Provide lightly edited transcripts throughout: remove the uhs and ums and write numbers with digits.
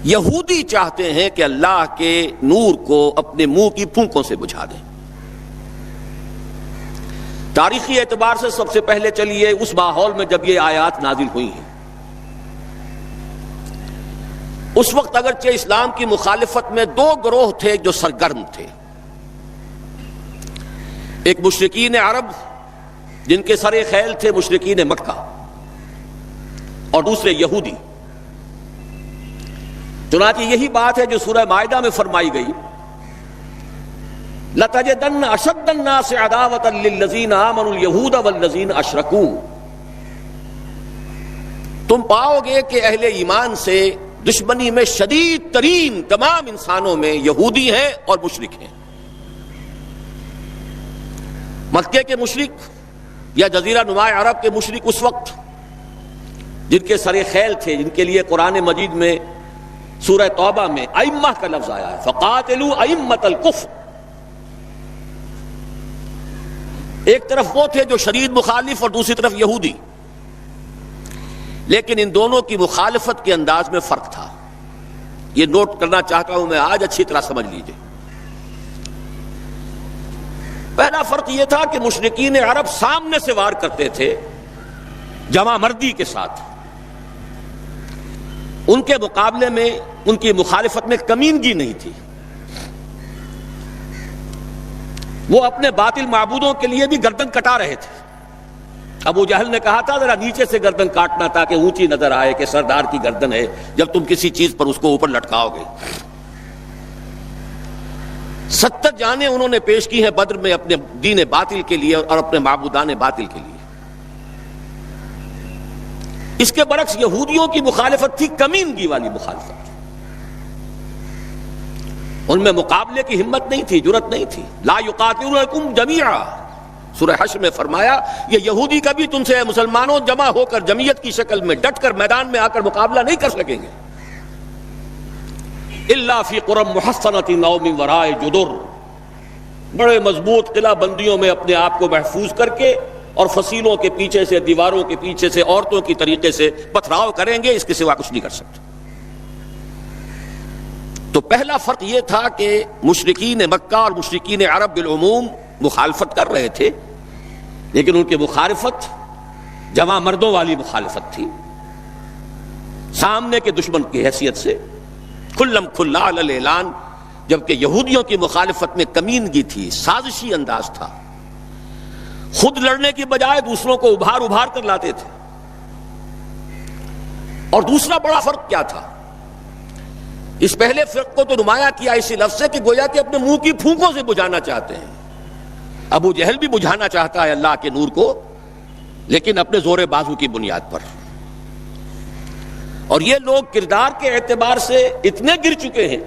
یہودی چاہتے ہیں کہ اللہ کے نور کو اپنے منہ کی پھونکوں سے بجھا دیں۔ تاریخی اعتبار سے سب سے پہلے چلیے اس ماحول میں جب یہ آیات نازل ہوئی ہیں، اس وقت اگرچہ اسلام کی مخالفت میں دو گروہ تھے جو سرگرم تھے، ایک مشرکین عرب جن کے سر خیل تھے مشرکین مکہ، اور دوسرے یہودی۔ چنانچہ یہی بات ہے جو سورہ مائدہ میں فرمائی گئی، لَتَجِدَنَّ أَشَدَّ النَّاسِ عَدَاوَةً لِلَّذِينَ آمَنُوا الْيَهُودَ وَالَّذِينَ أَشْرَكُوا، تم پاؤ گے کہ اہل ایمان سے دشمنی میں شدید ترین تمام انسانوں میں یہودی ہیں اور مشرک ہیں۔ مکے کے مشرک یا جزیرہ نما عرب کے مشرک اس وقت جن کے سر خیل تھے، جن کے لیے قرآن مجید میں سورہ توبہ میں ائمہ کا لفظ آیا ہے، فقاتلوا ائمۃ الکفر، ایک طرف وہ تھے جو شدید مخالف اور دوسری طرف یہودی، لیکن ان دونوں کی مخالفت کے انداز میں فرق تھا۔ یہ نوٹ کرنا چاہتا ہوں میں آج، اچھی طرح سمجھ لیجئے۔ پہلا فرق یہ تھا کہ مشرکین عرب سامنے سے وار کرتے تھے جمع مردی کے ساتھ، ان کے مقابلے میں ان کی مخالفت میں کمینگی نہیں تھی۔ وہ اپنے باطل معبودوں کے لیے بھی گردن کٹا رہے تھے۔ ابو جہل نے کہا تھا ذرا نیچے سے گردن کاٹنا تاکہ اونچی نظر آئے کہ سردار کی گردن ہے جب تم کسی چیز پر اس کو اوپر لٹکاؤ گے۔ 70 جانیں انہوں نے پیش کی ہیں بدر میں اپنے دین باطل کے لیے اور اپنے معبودان باطل کے لیے۔ اس کے برعکس یہودیوں کی مخالفت تھی کمینگی والی مخالفت، ان میں مقابلے کی ہمت نہیں تھی، جرأت نہیں تھی۔ لا یقاتلونکم جمیعا، سورہ حشر میں فرمایا یہ یہودی کبھی تم سے مسلمانوں جمع ہو کر جمعیت کی شکل میں ڈٹ کر میدان میں آ کر مقابلہ نہیں کر سکیں گے، الا فی قرى محصنۃ او من وراء جدر، بڑے مضبوط قلعہ بندیوں میں اپنے آپ کو محفوظ کر کے اور فصیلوں کے پیچھے سے، دیواروں کے پیچھے سے، عورتوں کی طریقے سے پتھراؤ کریں گے، اس کے سوا کچھ نہیں کر سکتے۔ تو پہلا فرق یہ تھا کہ مشرکین مکہ اور مشرکین عرب بالعموم مخالفت کر رہے تھے، لیکن ان کی مخالفت جمع مردوں والی مخالفت تھی، سامنے کے دشمن کی حیثیت سے کھلم کھلا علی الاعلان، جبکہ یہودیوں کی مخالفت میں کمینگی تھی، سازشی انداز تھا، خود لڑنے کی بجائے دوسروں کو ابھار ابھار کر لاتے تھے۔ اور دوسرا بڑا فرق کیا تھا؟ اس پہلے فرق کو تو نمایاں کیا اسی لفظ سے کہ گویا کہ اپنے منہ کی پھونکوں سے بجھانا چاہتے ہیں۔ ابو جہل بھی بجھانا چاہتا ہے اللہ کے نور کو، لیکن اپنے زور بازو کی بنیاد پر۔ اور یہ لوگ کردار کے اعتبار سے اتنے گر چکے ہیں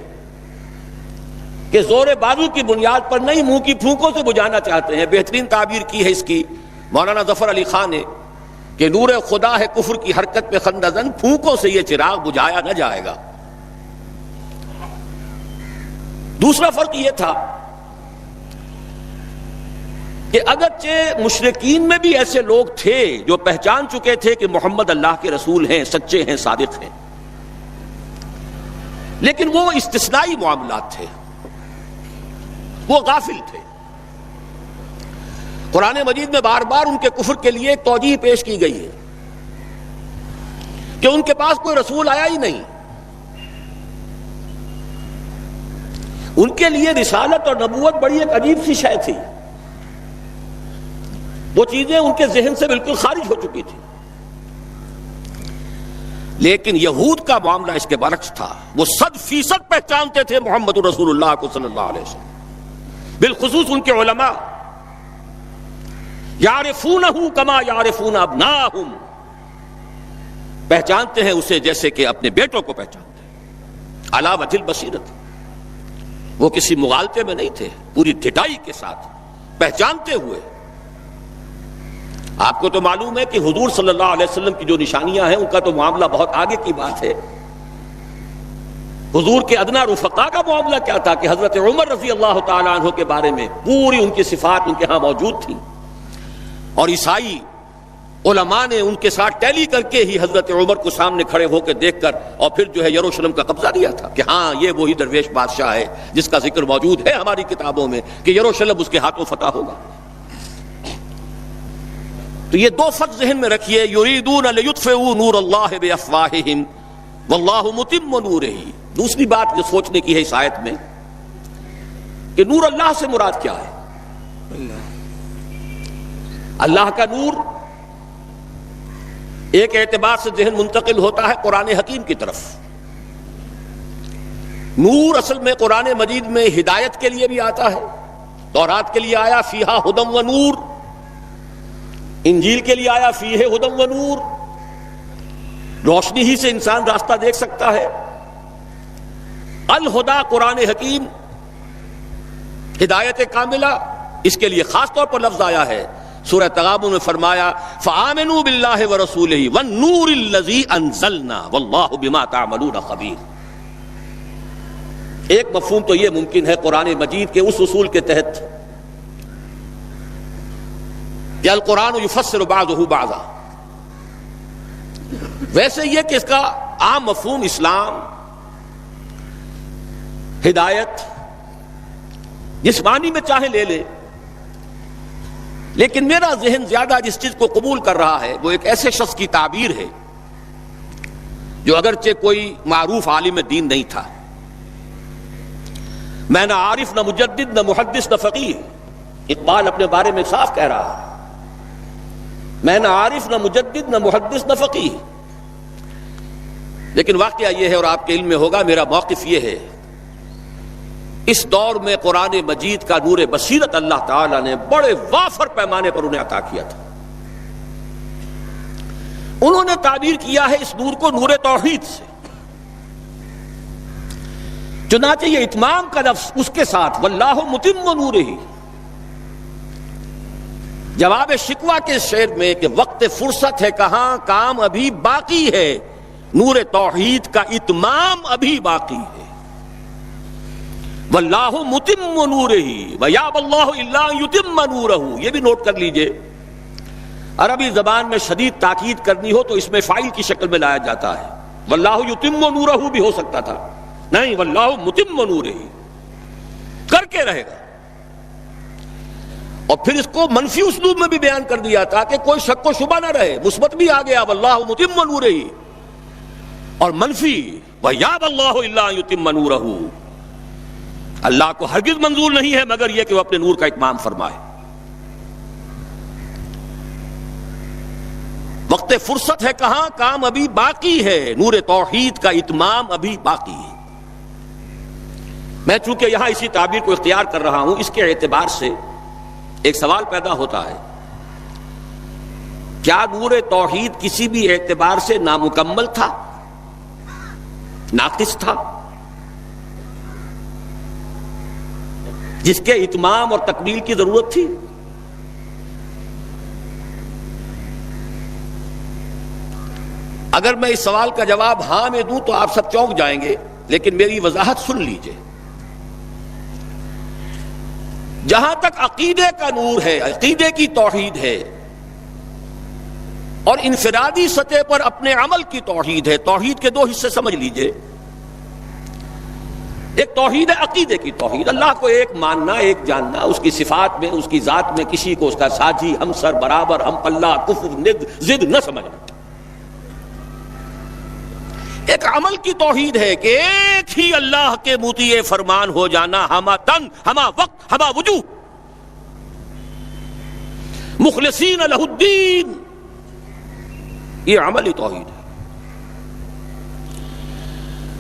کہ زور بازو کی بنیاد پر نہیں، منہ کی پھونکوں سے بجھانا چاہتے ہیں۔ بہترین تعبیر کی ہے اس کی مولانا ظفر علی خان نے کہ نور خدا ہے کفر کی حرکت پہ خندہ زن، پھونکوں سے یہ چراغ بجھایا نہ جائے گا۔ دوسرا فرق یہ تھا کہ اگرچہ مشرکین میں بھی ایسے لوگ تھے جو پہچان چکے تھے کہ محمد اللہ کے رسول ہیں، سچے ہیں، صادق ہیں، لیکن وہ استثنائی معاملات تھے، وہ غافل تھے۔ قرآن مجید میں بار بار ان کے کفر کے لیے ایک توجیہ پیش کی گئی ہے کہ ان کے پاس کوئی رسول آیا ہی نہیں، ان کے لیے رسالت اور نبوت بڑی ایک عجیب سی شے تھی، وہ چیزیں ان کے ذہن سے بالکل خارج ہو چکی تھی۔ لیکن یہود کا معاملہ اس کے برعکس تھا، وہ 100% پہچانتے تھے محمد رسول اللہ کو صلی اللہ علیہ وسلم، بالخصوص ان کے علماء، یعرفونہ کما یعرفون ابناءہم، پہچانتے ہیں اسے جیسے کہ اپنے بیٹوں کو پہچانتے ہیں، علی وجہ البصیرۃ، وہ کسی مغالطے میں نہیں تھے، پوری ڈٹائی کے ساتھ پہچانتے ہوئے۔ آپ کو تو معلوم ہے کہ حضور صلی اللہ علیہ وسلم کی جو نشانیاں ہیں ان کا تو معاملہ بہت آگے کی بات ہے۔ حضور کے ادنا رفقا کا معاملہ کیا تھا کہ حضرت عمر رضی اللہ تعالیٰ عنہ کے بارے میں پوری ان کی صفات ان کے ہاں موجود تھیں، اور عیسائی علماء نے ان کے ساتھ ٹیلی کر کے ہی حضرت عمر کو سامنے کھڑے ہو کے دیکھ کر اور پھر جو ہے یروشلم کا قبضہ لیا تھا کہ ہاں یہ وہی درویش بادشاہ ہے جس کا ذکر موجود ہے ہماری کتابوں میں کہ یروشلم اس کے ہاتھوں فتح ہوگا۔ تو یہ دو فرق ذہن میں رکھیے، یریدون لیطفئوا نور اللہ بافواہہم واللہ متم نورہ۔ دوسری بات جو سوچنے کی ہے اس آیت میں کہ نور اللہ سے مراد کیا ہے؟ اللہ کا نور ایک اعتبار سے ذہن منتقل ہوتا ہے قرآن حکیم کی طرف۔ نور اصل میں قرآن مجید میں ہدایت کے لیے بھی آتا ہے، تورات کے لیے آیا فیہا ہدی و نور، انجیل کے لیے آیا فیہ ہدی و نور، روشنی ہی سے انسان راستہ دیکھ سکتا ہے۔ الہدا قرآن حکیم، ہدایت کاملہ، اس کے لیے خاص طور پر لفظ آیا ہے۔ سورہ تغابن میں فرمایا فآمنوا باللہ ورسولہ والنور الذی انزلنا واللہ بما تعملون خبیر۔ ایک مفہوم تو یہ ممکن ہے قرآن مجید کے اس اصول کے تحت کہ القرآن یفسر بعضہ بعضا، ویسے یہ کہ اس کا عام مفہوم اسلام، ہدایت، جس معنی میں چاہے لے لے، لیکن میرا ذہن زیادہ جس چیز کو قبول کر رہا ہے وہ ایک ایسے شخص کی تعبیر ہے جو اگرچہ کوئی معروف عالم دین نہیں تھا، میں نہ عارف نہ مجدد نہ محدث نہ فقیہ، اقبال اپنے بارے میں صاف کہہ رہا ہے، میں نہ عارف نہ مجدد نہ محدث نہ فقیہ، لیکن واقعہ یہ ہے اور آپ کے علم میں ہوگا، میرا موقف یہ ہے اس دور میں قرآن مجید کا نور بصیرت اللہ تعالیٰ نے بڑے وافر پیمانے پر انہیں عطا کیا تھا۔ انہوں نے تعبیر کیا ہے اس نور کو نور توحید سے، چنانچہ یہ اتمام کا لفظ اس کے ساتھ واللہ متم نورہ، جواب شکوہ کے شعر میں کہ وقت فرصت ہے کہاں، کام ابھی باقی ہے، نور توحید کا اتمام ابھی باقی ہے۔ واللہ متم نورہ ویابی اللہ الا ان یتم نورہ، یہ بھی نوٹ کر لیجئے، عربی زبان میں شدید تاکید کرنی ہو تو اس میں فاعل کی شکل میں لایا جاتا ہے، واللہ یتم نورہ بھی ہو سکتا تھا، نہیں واللہ متم نورہ، کر کے رہے گا۔ اور پھر اس کو منفی اسلوب میں بھی بیان کر دیا تاکہ کوئی شک و شبہ نہ رہے، مثبت بھی آ گیا واللہ متم نورہ، اور منفی ویابی اللہ الا ان یتم نورہ، اللہ کو ہرگز منظور نہیں ہے مگر یہ کہ وہ اپنے نور کا اتمام فرمائے۔ وقت فرصت ہے کہاں، کام ابھی باقی ہے، نور توحید کا اتمام ابھی باقی ہے۔ میں چونکہ یہاں اسی تعبیر کو اختیار کر رہا ہوں، اس کے اعتبار سے ایک سوال پیدا ہوتا ہے، کیا نور توحید کسی بھی اعتبار سے نامکمل تھا، ناقص تھا، جس کے اتمام اور تکمیل کی ضرورت تھی؟ اگر میں اس سوال کا جواب ہاں میں دوں تو آپ سب چونک جائیں گے، لیکن میری وضاحت سن لیجئے۔ جہاں تک عقیدے کا نور ہے، عقیدے کی توحید ہے، اور انفرادی سطح پر اپنے عمل کی توحید ہے، توحید کے دو حصے سمجھ لیجئے۔ ایک توحید ہے عقیدے کی توحید، اللہ کو ایک ماننا، ایک جاننا، اس کی صفات میں، اس کی ذات میں کسی کو اس کا ساجی، ہمسر، برابر، ہم پلہ، کفر، ند، ضد نہ سمجھنا۔ ایک عمل کی توحید ہے کہ ایک ہی اللہ کے مطیع فرمان ہو جانا، ہما تن، ہما وقت، ہما وجوہ، مخلصین لہ الدین، یہ عملی توحید ہے۔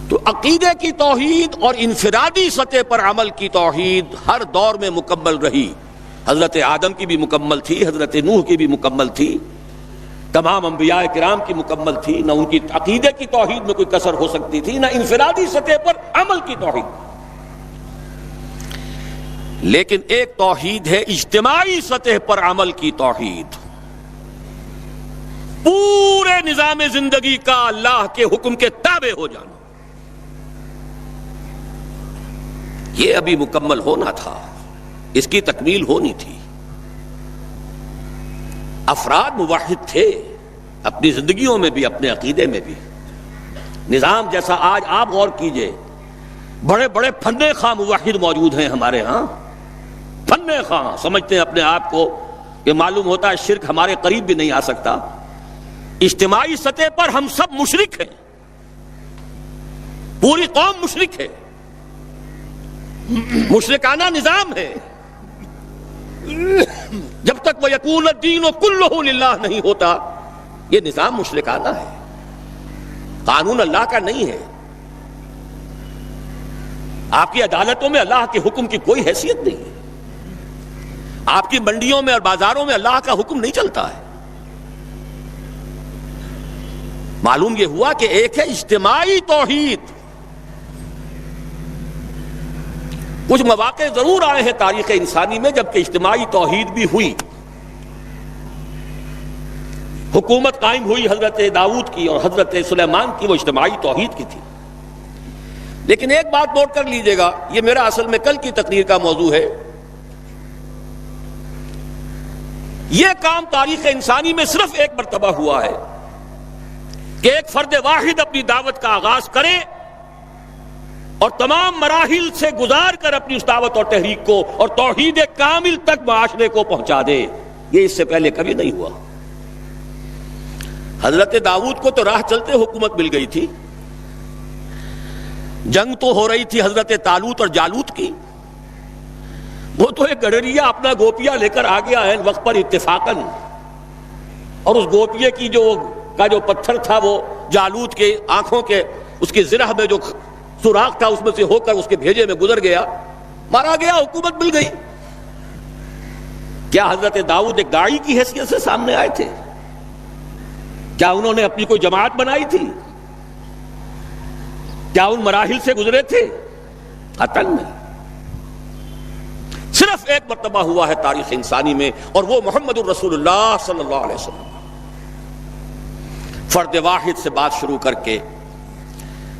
تو عقیدے کی توحید اور انفرادی سطح پر عمل کی توحید ہر دور میں مکمل رہی، حضرت آدم کی بھی مکمل تھی، حضرت نوح کی بھی مکمل تھی، تمام انبیاء کرام کی مکمل تھی، نہ ان کی عقیدے کی توحید میں کوئی کسر ہو سکتی تھی، نہ انفرادی سطح پر عمل کی توحید۔ لیکن ایک توحید ہے اجتماعی سطح پر عمل کی توحید، پورے نظام زندگی کا اللہ کے حکم کے تابع ہو جانا، یہ ابھی مکمل ہونا تھا، اس کی تکمیل ہونی تھی۔ افراد موحد تھے اپنی زندگیوں میں بھی، اپنے عقیدے میں بھی. نظام جیسا آج آپ غور کیجئے، بڑے بڑے فنے خواہ موحد موجود ہیں ہمارے ہاں، فنے خواہ سمجھتے ہیں اپنے آپ کو کہ معلوم ہوتا ہے شرک ہمارے قریب بھی نہیں آ سکتا. اجتماعی سطح پر ہم سب مشرک ہیں، پوری قوم مشرک ہے، مشرکانہ نظام ہے. جب تک وہ یکون الدین کلہ للہ نہیں ہوتا یہ نظام مشرکانہ ہے، قانون اللہ کا نہیں ہے. آپ کی عدالتوں میں اللہ کے حکم کی کوئی حیثیت نہیں ہے، آپ کی منڈیوں میں اور بازاروں میں اللہ کا حکم نہیں چلتا ہے. معلوم یہ ہوا کہ ایک ہے اجتماعی توحید. کچھ مواقع ضرور آئے ہیں تاریخ انسانی میں جبکہ اجتماعی توحید بھی ہوئی، حکومت قائم ہوئی حضرت داؤد کی اور حضرت سلیمان کی، وہ اجتماعی توحید کی تھی. لیکن ایک بات نوٹ کر لیجئے گا، یہ میرا اصل میں کل کی تقریر کا موضوع ہے. یہ کام تاریخ انسانی میں صرف ایک مرتبہ ہوا ہے کہ ایک فرد واحد اپنی دعوت کا آغاز کرے اور تمام مراحل سے گزار کر اپنی اس دعوت اور تحریک کو اور توحید کامل تک معاشرے کو پہنچا دے. یہ اس سے پہلے کبھی نہیں ہوا. حضرت داؤد کو تو راہ چلتے حکومت مل گئی تھی، جنگ تو ہو رہی تھی حضرت طالوت اور جالوت کی. وہ تو ایک گڈریا اپنا گوپیا لے کر آ گیا ہے وقت پر اتفاقاً، اور اس گوپیے کی جو پتھر تھا وہ جالوت کے آنکھوں کے اس کی زرہ میں جو سوراخ تھا اس میں سے ہو کر اس کے بھیجے میں گزر گیا، مارا گیا، حکومت مل گئی. کیا حضرت داؤد ایک داعی کی حیثیت سے سامنے آئے تھے؟ کیا انہوں نے اپنی کوئی جماعت بنائی تھی؟ کیا ان مراحل سے گزرے تھے؟ قطعاً نہیں. صرف ایک مرتبہ ہوا ہے تاریخ انسانی میں، اور وہ محمد الرسول اللہ صلی اللہ علیہ وسلم. فرد واحد سے بات شروع کر کے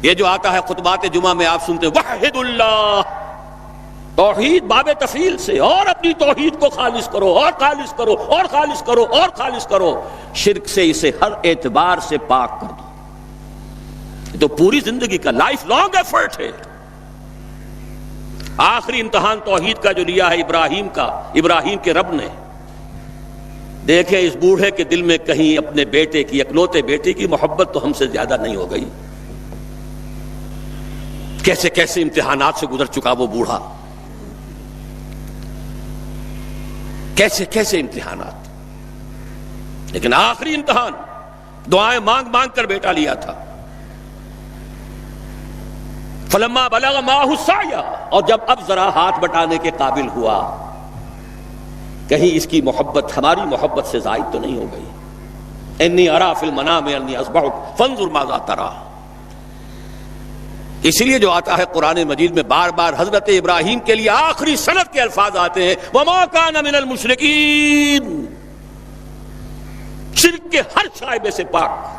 یہ جو آتا ہے خطبات جمعہ میں آپ سنتے وحد اللہ، توحید باب تفصیل سے، اور اپنی توحید کو خالص کرو اور خالص کرو اور خالص کرو اور خالص کرو، شرک سے اسے ہر اعتبار سے پاک کر دو. یہ تو پوری زندگی کا لائف لانگ ایفرٹ ہے. آخری امتحان توحید کا جو لیا ہے ابراہیم کے رب نے. دیکھیں اس بوڑھے کے دل میں کہیں اپنے بیٹے کی، اکلوتے بیٹے کی محبت تو ہم سے زیادہ نہیں ہو گئی. کیسے کیسے امتحانات سے گزر چکا وہ بوڑھا، کیسے کیسے امتحانات. لیکن آخری امتحان دعائیں مانگ مانگ کر بیٹا لیا تھا. فلما بلغ معه السعی، اور جب اب ذرا ہاتھ بٹانے کے قابل ہوا، کہیں اس کی محبت ہماری محبت سے زائد تو نہیں ہو گئی. انی ارا فی المنام انی اذبحک فانظر ماذا تری. اس لیے جو آتا ہے قرآن مجید میں بار بار حضرت ابراہیم کے لیے آخری سند کے الفاظ آتے ہیں وما کان من المشرکین، شرک کے ہر شائبے سے پاک.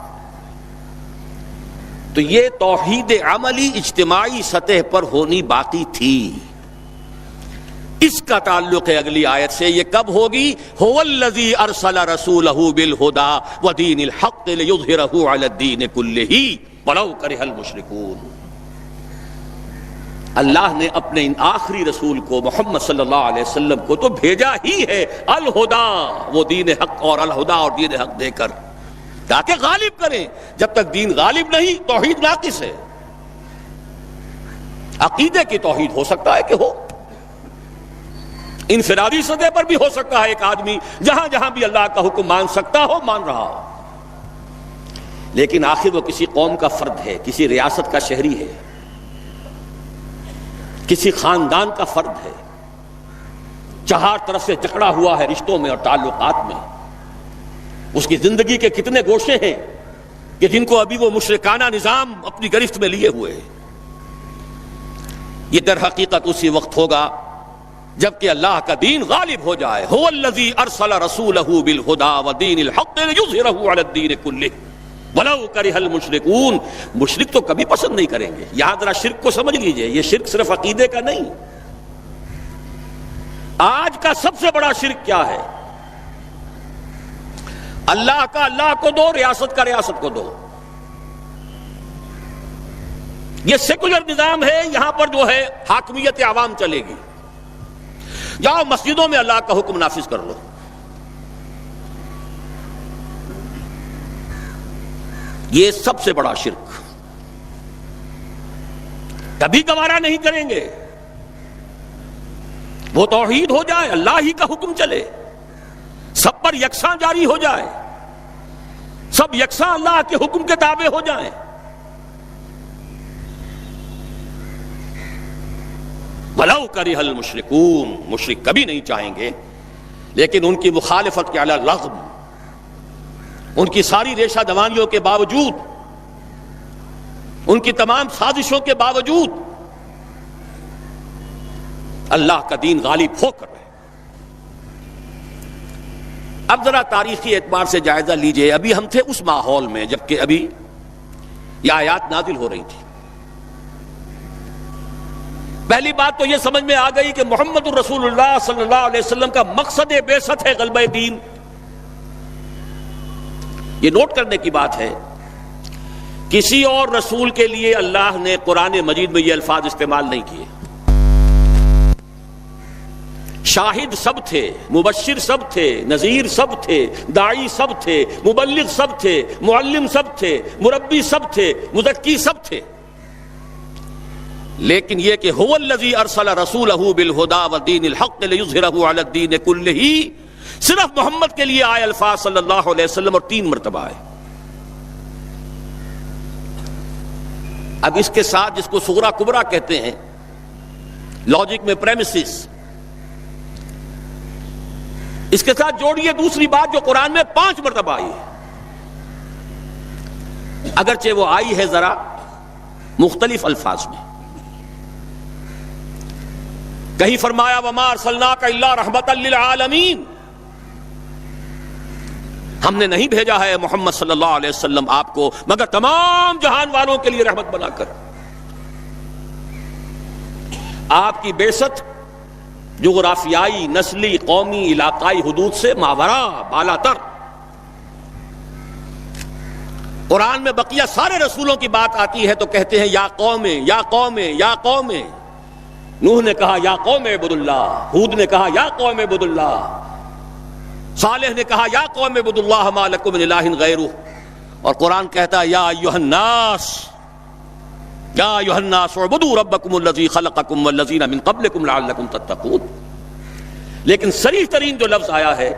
تو یہ توحید عملی اجتماعی سطح پر ہونی باقی تھی. اس کا تعلق ہے اگلی آیت سے. یہ کب ہوگی؟ هو الذی ارسل رسولہ بالہدی ودین الحق لیظہرہ علی الدین کلہ ولو کرہ المشرکون. اللہ نے اپنے ان آخری رسول کو محمد صلی اللہ علیہ وسلم کو تو بھیجا ہی ہے الہدا، وہ دین حق اور الہدا اور دین حق دے کر تاکہ غالب کریں. جب تک دین غالب نہیں توحید ناقص ہے. عقیدے کی توحید ہو سکتا ہے کہ ہو، انفرادی سطح پر بھی ہو سکتا ہے، ایک آدمی جہاں جہاں بھی اللہ کا حکم مان سکتا ہو مان رہا ہو، لیکن آخر وہ کسی قوم کا فرد ہے، کسی ریاست کا شہری ہے، کسی خاندان کا فرد ہے، چہار طرف سے جکڑا ہوا ہے رشتوں میں اور تعلقات میں. اس کی زندگی کے کتنے گوشے ہیں کہ جن کو ابھی وہ مشرکانہ نظام اپنی گرفت میں لیے ہوئے. یہ در حقیقت اسی وقت ہوگا جبکہ اللہ کا دین غالب ہو جائے. هو الذی ارسل رسولہ بالہدی ودین الحق لیظہرہ علی الدین کلہ ولو کرہ المشرکون. مشرک تو کبھی پسند نہیں کریں گے. یہاں ذرا شرک کو سمجھ لیجئے، یہ شرک صرف عقیدے کا نہیں. آج کا سب سے بڑا شرک کیا ہے؟ اللہ کا اللہ کو دو، ریاست کا ریاست کو دو. یہ سیکولر نظام ہے، یہاں پر جو ہے حاکمیت عوام چلے گی. جاؤ مسجدوں میں اللہ کا حکم نافذ کر لو. یہ سب سے بڑا شرک، کبھی گوارا نہیں کریں گے. وہ توحید ہو جائے، اللہ ہی کا حکم چلے، سب پر یکساں جاری ہو جائے، سب یکساں اللہ کے حکم کے تابع ہو جائیں. وَلَوْ كَرِهَ الْمُشْرِكُونَ، مشرک کبھی نہیں چاہیں گے، لیکن ان کی مخالفت کے علی الرغم، ان کی ساری ریشہ دوانیوں کے باوجود، ان کی تمام سازشوں کے باوجود اللہ کا دین غالب ہو کر رہے. اب ذرا تاریخی اعتبار سے جائزہ لیجئے. ابھی ہم تھے اس ماحول میں جبکہ ابھی یہ آیات نازل ہو رہی تھی. پہلی بات تو یہ سمجھ میں آ گئی کہ محمد الرسول اللہ صلی اللہ علیہ وسلم کا مقصد بعثت ہے غلبہ دین. یہ نوٹ کرنے کی بات ہے، کسی اور رسول کے لیے اللہ نے قرآن مجید میں یہ الفاظ استعمال نہیں کیے. شاہد سب تھے، مبشر سب تھے، نذیر سب تھے، داعی سب تھے، مبلغ سب تھے، معلم سب تھے، مربی سب تھے، مزکی سب تھے. لیکن یہ کہ هو الذی ارسل رسولہ بالہدی ودین الحق لیظہرہ علی الدین کلہ، صرف محمد کے لیے آئے الفاظ صلی اللہ علیہ وسلم، اور 3 مرتبہ آئے. اب اس کے ساتھ جس کو صغرا کبرا کہتے ہیں لاجک میں پریمیسز، اس کے ساتھ جوڑیے دوسری بات جو قرآن میں 5 مرتبہ آئی ہے، اگرچہ وہ آئی ہے ذرا مختلف الفاظ میں. کہیں فرمایا وَمَا أَرْسَلْنَاكَ إِلَّا رَحْمَةً لِلْعَالَمِينَ، ہم نے نہیں بھیجا ہے محمد صلی اللہ علیہ وسلم آپ کو مگر تمام جہان والوں کے لیے رحمت بنا کر. آپ کی بعثت جغرافیائی، نسلی، قومی، علاقائی حدود سے ماورا، بالا تر. قرآن میں بقیہ سارے رسولوں کی بات آتی ہے تو کہتے ہیں یا قوم، یا قوم، یا قوم. نوح نے کہا یا قوم اعبدوا اللہ، ہود نے کہا یا قوم اعبدوا اللہ، صالح نے کہا یا قوم اعبدوا اللہ ما لکم من الہ غیرہ. اور قرآن کہتا ہے یا ایھا الناس، یا ایھا الناس اعبدوا ربکم الذی خلقکم والذین من قبلکم لعلکم تتقون. لیکن صریح ترین جو لفظ آیا ہے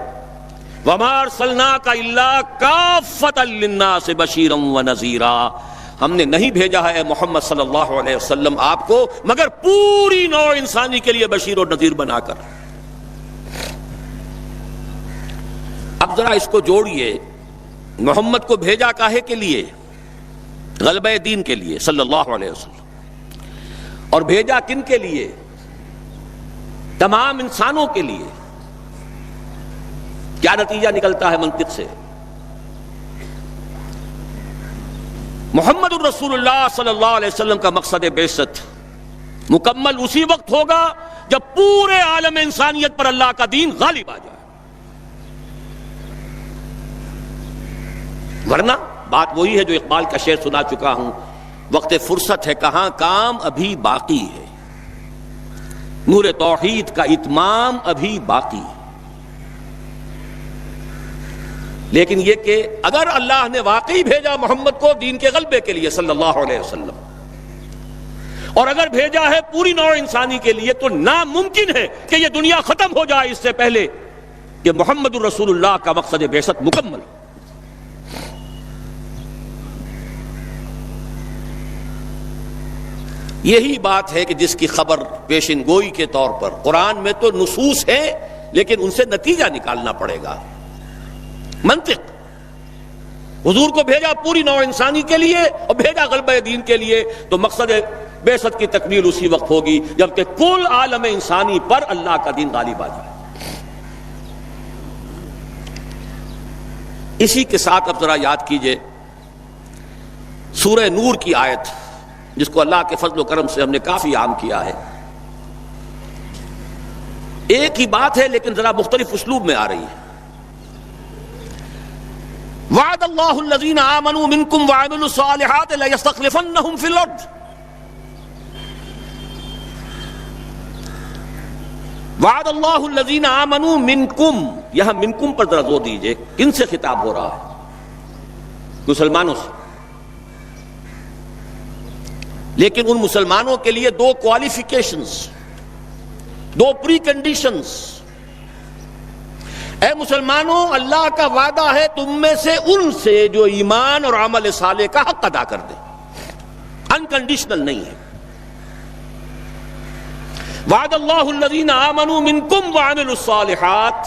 وما ارسلناک الا کافۃ للناس بشیرا ونذیرا، ہم نے نہیں بھیجا ہے محمد صلی اللہ علیہ وسلم آپ کو مگر پوری نوع انسانی کے لیے بشیر اور نذیر بنا کر. اب ذرا اس کو جوڑیے، محمد کو بھیجا کاہے کے لیے؟ غلبہ دین کے لیے صلی اللہ علیہ وسلم. اور بھیجا کن کے لیے؟ تمام انسانوں کے لیے. کیا نتیجہ نکلتا ہے منطق سے؟ محمد الرسول اللہ صلی اللہ علیہ وسلم کا مقصد بعثت مکمل اسی وقت ہوگا جب پورے عالم انسانیت پر اللہ کا دین غالب آ جائے. ورنہ بات وہی ہے جو اقبال کا شعر سنا چکا ہوں، وقت فرصت ہے کہاں کام ابھی باقی ہے، نور توحید کا اتمام ابھی باقی ہے. لیکن یہ کہ اگر اللہ نے واقعی بھیجا محمد کو دین کے غلبے کے لیے صلی اللہ علیہ وسلم، اور اگر بھیجا ہے پوری نوع انسانی کے لیے، تو ناممکن ہے کہ یہ دنیا ختم ہو جائے اس سے پہلے کہ محمد الرسول اللہ کا مقصد بعثت مکمل ہو. یہی بات ہے کہ جس کی خبر پیشن گوئی کے طور پر قرآن میں تو نصوص ہیں، لیکن ان سے نتیجہ نکالنا پڑے گا. منطق، حضور کو بھیجا پوری نوع انسانی کے لیے اور بھیجا غلبہ دین کے لیے، تو مقصد بعثت کی تکمیل اسی وقت ہوگی جبکہ کل عالم انسانی پر اللہ کا دین غالب آ جائے. اسی کے ساتھ اب ذرا یاد کیجئے سورہ نور کی آیت، جس کو اللہ کے فضل و کرم سے ہم نے کافی عام کیا ہے. ایک ہی بات ہے لیکن ذرا مختلف اسلوب میں آ رہی ہے. وعد اللہ الذین آمنوا منکم وعملوا الصالحات لیستخلفنہم فی الارض. وعد اللہ الذین آمنوا منکم، یہاں منکم پر ذرا زور دیجئے، کن سے خطاب ہو رہا ہے؟ مسلمانوں سے. لیکن ان مسلمانوں کے لیے دو کوالیفیکیشنز، دو پری کنڈیشنز. اے مسلمانوں، اللہ کا وعدہ ہے تم میں سے ان سے جو ایمان اور عمل صالح کا حق ادا کر دے، انکنڈیشنل نہیں ہے. وعد اللہ الذین آمنوا منکم وعملوا الصالحات،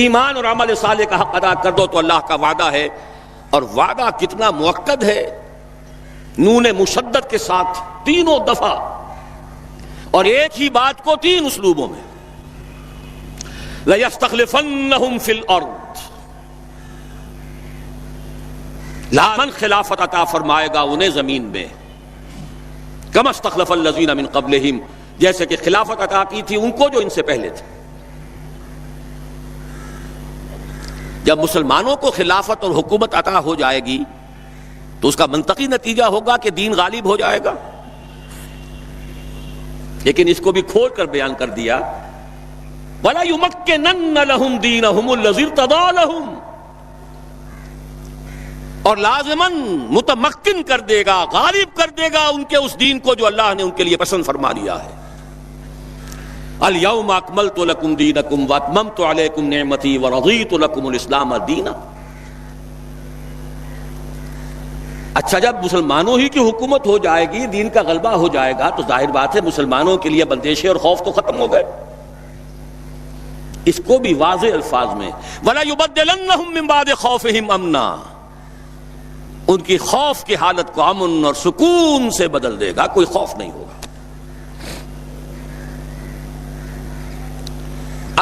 ایمان اور عمل صالح کا حق ادا کر دو تو اللہ کا وعدہ ہے. اور وعدہ کتنا مؤکد ہے، نون مشدد کے ساتھ تینوں دفعہ، اور ایک ہی بات کو تین اسلوبوں میں. لَيَسْتَخْلِفَنَّهُمْ فِي الْأَرْضِ، لامن خلافت عطا فرمائے گا انہیں زمین میں. كَمَا اسْتَخْلَفَ الَّذِينَ مِن قَبْلِهِمْ، جیسے کہ خلافت عطا کی تھی ان کو جو ان سے پہلے تھے. جب مسلمانوں کو خلافت اور حکومت عطا ہو جائے گی تو اس کا منطقی نتیجہ ہوگا کہ دین غالب ہو جائے گا. لیکن اس کو بھی کھول کر بیان کر دیا، وَلَا يُمَكِّنَنَّ لَهُمْ دِينَهُمُ الَّذِي ارْتَضَىٰ لَهُمْ، اور لازماً متمکن کر دے گا، غالب کر دے گا ان کے اس دین کو جو اللہ نے ان کے لیے پسند فرما لیا ہے. الْيَوْمَ أَكْمَلْتُ لَكُمْ دِينَكُمْ وَأَتْمَمْتُ عَلَيْكُمْ نِعْمَتِي وَرَضِيتُ لَكُمُ الْإِسْلَامَ دِينًا. اچھا، جب مسلمانوں ہی کی حکومت ہو جائے گی، دین کا غلبہ ہو جائے گا، تو ظاہر بات ہے مسلمانوں کے لیے بندشیں اور خوف تو ختم ہو گئے. اس کو بھی واضح الفاظ میں وَلَا يُبَدِّلَنَّهُم مِّن بَعْدِ خَوْفِهِمْ أَمْنًا، ان کی خوف کی حالت کو امن اور سکون سے بدل دے گا، کوئی خوف نہیں ہوگا.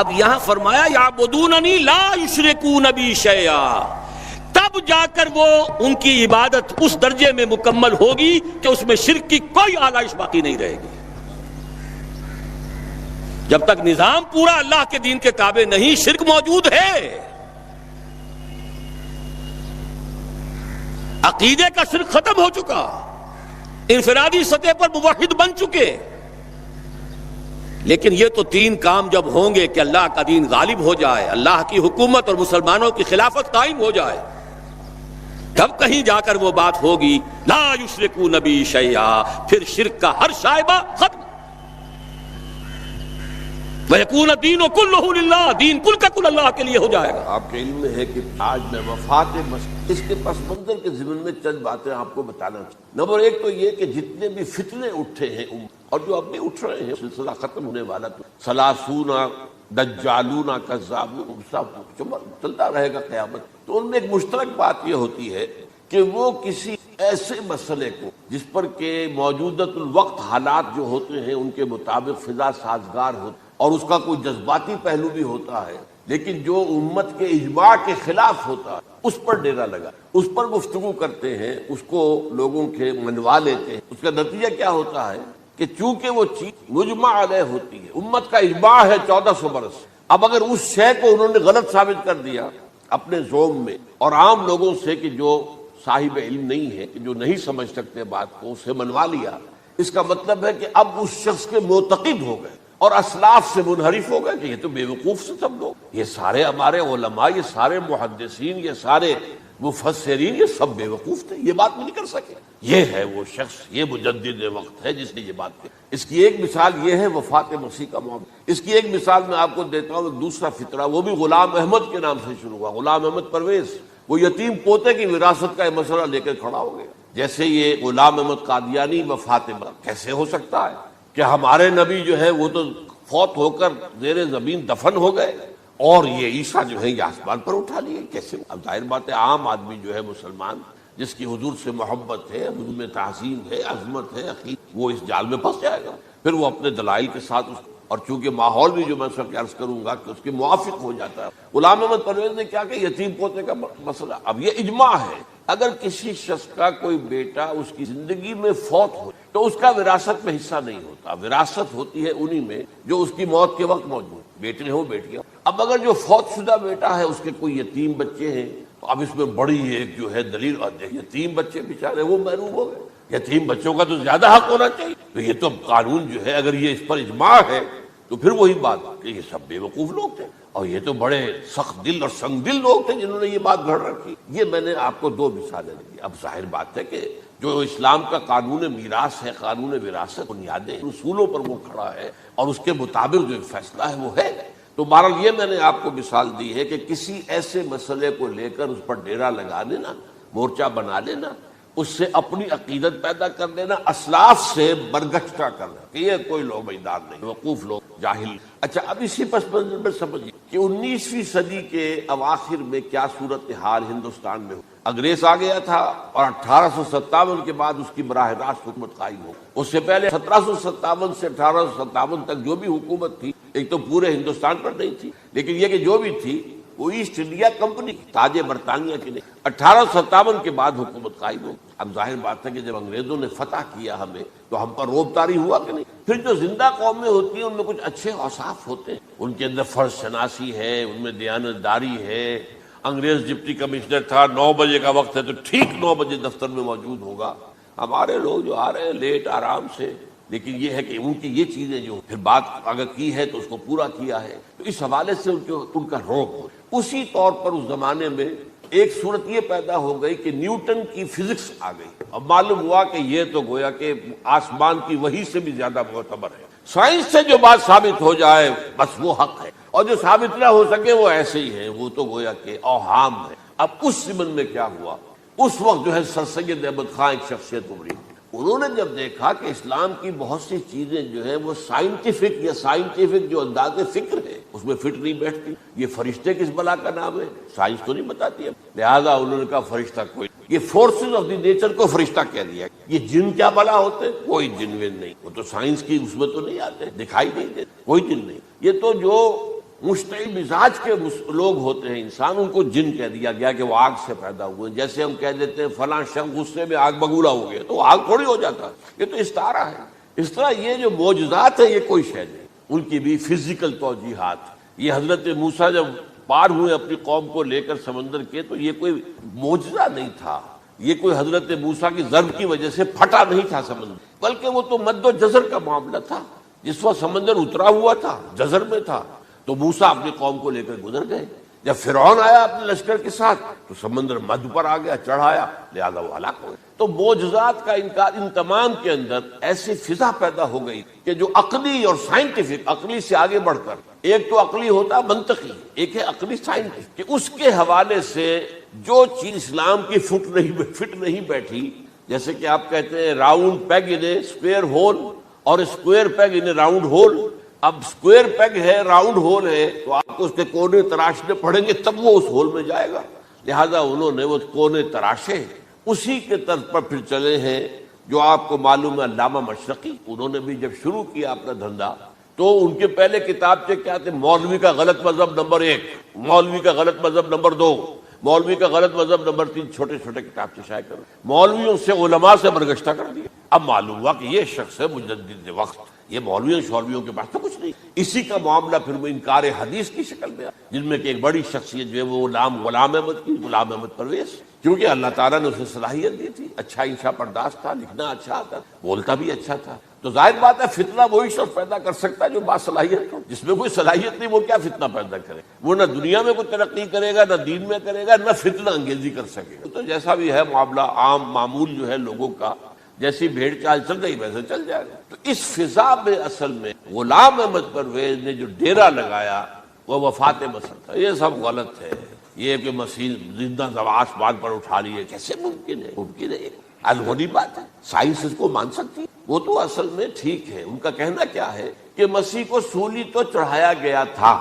اب یہاں فرمایا یعبدوننی لا یشرکون بی شیئا، تب جا کر وہ ان کی عبادت اس درجے میں مکمل ہوگی کہ اس میں شرک کی کوئی آلائش باقی نہیں رہے گی. جب تک نظام پورا اللہ کے دین کے تابع نہیں، شرک موجود ہے. عقیدے کا شرک ختم ہو چکا، انفرادی سطح پر موحد بن چکے. لیکن یہ تو تین کام جب ہوں گے کہ اللہ کا دین غالب ہو جائے، اللہ کی حکومت اور مسلمانوں کی خلافت قائم ہو جائے، تب کہیں جا کر وہ بات ہوگی لا یشرکون بی شیئا، پھر شرک کا ہر شائبہ ختم. وَيَكُونَ الدِّينُ كُلُّهُ لِلَّهِ، دین کل کا کل اللہ کے لیے ہو جائے گا. آپ کے علم میں ہے کہ آج میں وفات اس کے پس منظر کے ضمن میں چند باتیں آپ کو بتانا چاہتا ہوں. نمبر ایک تو یہ کہ جتنے بھی فتنے اٹھے ہیں اور جو اب بھی اٹھ رہے ہیں، سلسلہ ختم ہونے والا تو سلاسون دجالون کذابون سب چلتا رہے گا قیامت. تو ان میں ایک مشترک بات یہ ہوتی ہے کہ وہ کسی ایسے مسئلے کو جس پر کہ موجودۃ الوقت حالات جو ہوتے ہیں ان کے مطابق فضا سازگار ہوتی اور اس کا کوئی جذباتی پہلو بھی ہوتا ہے، لیکن جو امت کے اجماع کے خلاف ہوتا ہے اس پر ڈیرا لگا، اس پر گفتگو کرتے ہیں، اس کو لوگوں کے منوا لیتے ہیں. اس کا نتیجہ کیا ہوتا ہے کہ چونکہ وہ چیز مجمع علیہ ہوتی ہے، امت کا اجماع ہے 1400 برس، اب اگر اس شے کو انہوں نے غلط ثابت کر دیا اپنے ذوق میں اور عام لوگوں سے کہ جو صاحب علم نہیں ہے، کہ جو نہیں سمجھ سکتے بات کو، اسے منوا لیا، اس کا مطلب ہے کہ اب اس شخص کے معتقد ہو گئے اور اسلاف سے منحرف ہو گئے کہ یہ تو بے وقوف سے سب لوگ، یہ سارے ہمارے علماء، یہ سارے محدثین، یہ سارے مفسرین، یہ سب بے وقوف تھے، یہ بات نہیں کر سکے. یہ ہے وہ شخص، یہ مجدد وقت ہے جس نے یہ بات کی. اس کی ایک مثال یہ ہے وفات مسیح کا معاملہ. اس کی ایک مثال میں آپ کو دیتا ہوں، ایک دوسرا فطرہ، وہ بھی غلام احمد کے نام سے شروع ہوا. غلام احمد پرویز، وہ یتیم پوتے کی وراثت کا یہ مسئلہ لے کر کھڑا ہو گیا. جیسے یہ غلام احمد قادیانی وفات کیسے ہو سکتا ہے کہ ہمارے نبی جو ہے وہ تو فوت ہو کر زیر زمین دفن ہو گئے اور یہ عیسیٰ جو ہے یہ آسمان پر اٹھا لیے، کیسے؟ اب ظاہر بات ہے عام آدمی جو ہے مسلمان جس کی حضور سے محبت ہے، حضور میں تعظیم ہے، عظمت ہے، عقیدت، وہ اس جال میں پھنس جائے گا. پھر وہ اپنے دلائل کے ساتھ اور چونکہ ماحول بھی جو میں سب عرض کروں گا کہ اس کے موافق ہو جاتا ہے. غلام احمد پرویز نے کیا کہ یتیم پوتے کا مسئلہ، اب یہ اجماع ہے اگر کسی شخص کا کوئی بیٹا اس کی زندگی میں فوت ہو تو اس کا وراثت میں حصہ نہیں ہوتا، وراثت ہوتی ہے انہی میں جو اس کی موت کے وقت موجود. بیٹے ہوں بیٹیاں. اب اگر جو فوت شدہ بیٹا ہے اس کے کوئی یتیم بچے ہیں تو اب اس میں بڑی ایک جو ہے دلیل، یتیم بچے بیچارے وہ محروم ہو گئے، یتیم بچوں کا تو زیادہ حق ہونا چاہیے. تو یہ تو قانون جو ہے اگر یہ اس پر اجماع ہے تو پھر وہی بات کہ یہ سب بے وقوف لوگ تھے اور یہ تو بڑے سخت دل اور سنگ دل لوگ تھے جنہوں نے یہ بات گھڑ رکھی. یہ میں نے آپ کو دو مثالیں دی. اب ظاہر بات ہے کہ جو اسلام کا قانون میراث ہے، قانون وراثت، بنیادیں اصولوں پر وہ کھڑا ہے اور اس کے مطابق جو فیصلہ ہے وہ ہے. تو بہرحال یہ میں نے آپ کو مثال دی ہے کہ کسی ایسے مسئلے کو لے کر اس پر ڈیرا لگا لینا، مورچہ بنا لینا، اس سے اپنی عقیدت پیدا کر لینا، اسلاف سے برگشتہ کرنا کہ یہ کوئی لو میدان نہیں، وقوف لوگ، جاہل. اچھا اب اسی پس منظر میں سمجھیے کہ 19ویں صدی کے اواخر میں کیا صورتحال ہندوستان میں ہو. انگریز آ گیا تھا اور 1857 کے بعد اس کی براہ راست حکومت قائم ہو. اس سے پہلے 1757 سے 1857 تک جو بھی حکومت تھی ایک تو پورے ہندوستان پر نہیں تھی، لیکن یہ کہ جو بھی تھی وہ ایسٹ انڈیا کمپنی تاج برطانیہ کی نہیں. 1857 کے بعد حکومت قائم ہو. اب ظاہر بات ہے کہ جب انگریزوں نے فتح کیا ہمیں تو ہم پر روب طاری ہوا کہ نہیں. پھر جو زندہ قومیں ہوتی ہیں ان میں کچھ اچھے اوصاف ہوتے ہیں، ان کے اندر فرض شناسی ہے، ان میں دیانت داری ہے. انگریز ڈپٹی کمشنر تھا، 9 بجے کا وقت ہے تو ٹھیک 9 بجے دفتر میں موجود ہوگا. ہمارے لوگ جو آ رہے ہیں لیٹ آرام سے، لیکن یہ ہے کہ ان کی یہ چیزیں جو پھر بات اگر کی ہے تو اس کو پورا کیا ہے. تو اس حوالے سے ان کا روب ہو. اسی طور پر اس زمانے میں ایک صورت یہ پیدا ہو گئی کہ نیوٹن کی فزکس آ گئی. اب معلوم ہوا کہ یہ تو گویا کہ آسمان کی وحی سے بھی زیادہ معتبر ہے. سائنس سے جو بات ثابت ہو جائے بس وہ حق ہے، اور جو ثابت نہ ہو سکے وہ ایسے ہی ہے، وہ تو گویا کہ اوہام ہے. اب اس زمن میں کیا ہوا، اس وقت جو ہے سر سید احمد خان ایک شخصیت ابھری. انہوں نے جب دیکھا کہ اسلام کی بہت سی چیزیں جو ہے وہ سائنٹیفک جو انداز فکر ہے اس میں فٹ نہیں بیٹھتی. یہ فرشتے کس بلا کا نام ہے، سائنس تو نہیں بتاتی ہے. لہذا انہوں نے کہا فرشتہ کوئی، یہ فورسز آف دی نیچر کو فرشتہ کہہ دیا. یہ جن کیا بلا ہوتے، کوئی جن ون نہیں، وہ تو سائنس کی اس میں تو نہیں آتے، دکھائی نہیں دیتے، کوئی جن نہیں. یہ تو جو مشتعل مزاج کے لوگ ہوتے ہیں انسان، ان کو جن کہہ دیا گیا کہ وہ آگ سے پیدا ہوئے. جیسے ہم کہہ دیتے ہیں فلاں شخص غصے میں آگ بگولا ہو گیا، تو آگ تھوڑی ہو جاتا، یہ تو استعارہ ہے. اس طرح یہ جو معجزات ہیں یہ کوئی شے نہیں، ان کی بھی فزیکل توجیحات. یہ حضرت موسیٰ جب پار ہوئے اپنی قوم کو لے کر سمندر کے تو یہ کوئی معجزہ نہیں تھا، یہ کوئی حضرت موسیٰ کی ضرب کی وجہ سے پھٹا نہیں تھا سمندر، بلکہ وہ تو مد و جزر کا معاملہ تھا. جس وقت سمندر اترا ہوا تھا جزر میں تھا تو موسیٰ اپنی قوم کو لے کر گزر گئے. جب فرعون آیا اپنے لشکر کے ساتھ تو سمندر مدھ پر آ گیا، چڑھایا، لہذا وہ ہلاک ہو گئے. تو معجزات کا انکار، ان تمام کے اندر ایسی فضا پیدا ہو گئی کہ جو عقلی اور سائنٹیفک، عقلی سے آگے بڑھ کر، ایک تو عقلی ہوتا منطقی، ایک ہے عقلی سائنٹیفک، کہ اس کے حوالے سے جو چیز اسلام کی فٹ نہیں بیٹھی، جیسے کہ آپ کہتے ہیں round peg in a square hole اور square peg in a round hole. اب اسکوئر پیگ ہے، راؤنڈ ہول ہے، تو آپ کو اس کے کونے تراشنے پڑیں گے تب وہ اس ہول میں جائے گا. لہذا انہوں نے وہ کونے تراشے، اسی کے طرز پر پھر چلے ہیں. جو آپ کو معلوم ہے علامہ مشرقی، انہوں نے بھی جب شروع کیا اپنا دھندا تو ان کے پہلے کتاب کیا تھے، مولوی کا غلط مذہب نمبر 1، مولوی کا غلط مذہب نمبر 2، مولوی کا غلط مذہب نمبر 3، چھوٹے چھوٹے کتاب سے شائع کر مولویوں سے علماء سے برگشتہ کر دیا. اب معلوم ہوا کہ یہ شخص ہے مجدد وقت، یہ مولویوں شولویوں کے پاس تو کچھ نہیں. اسی کا معاملہ پھر وہ انکار حدیث کی شکل میں، جن میں کہ ایک بڑی شخصیت جو ہے وہ غلام احمد کی، غلام احمد پرویز، کیونکہ اللہ تعالیٰ نے اسے صلاحیت دی تھی، اچھا انشا پرداز تھا، لکھنا اچھا آتا، بولتا بھی اچھا تھا. تو ظاہر بات ہے فتنہ وہی شخص پیدا کر سکتا ہے جو باصلاحیت ہو. جس میں کوئی صلاحیت نہیں وہ کیا فتنہ پیدا کرے، وہ نہ دنیا میں کوئی ترقی کرے گا، نہ دین میں کرے گا، نہ فتنہ انگیزی کر سکے گا. تو جیسا بھی ہے معاملہ عام معمول جو ہے لوگوں کا، جیسی بھیڑ چال چل رہی ویسے چل جائے گا. تو اس فضا میں اصل میں غلام احمد پرویز نے جو ڈیرا لگایا وہ وفات مصر تھا. یہ سب غلط ہے. یہ کہ مسیح زندہ آسمان پر اٹھا لیے، کیسے ممکن ہے؟ ممکن ہے، الہونی بات ہے. سائنس اس کو مان سکتی ہے. وہ تو اصل میں ٹھیک ہے. ان کا کہنا کیا ہے کہ مسیح کو سولی تو چڑھایا گیا تھا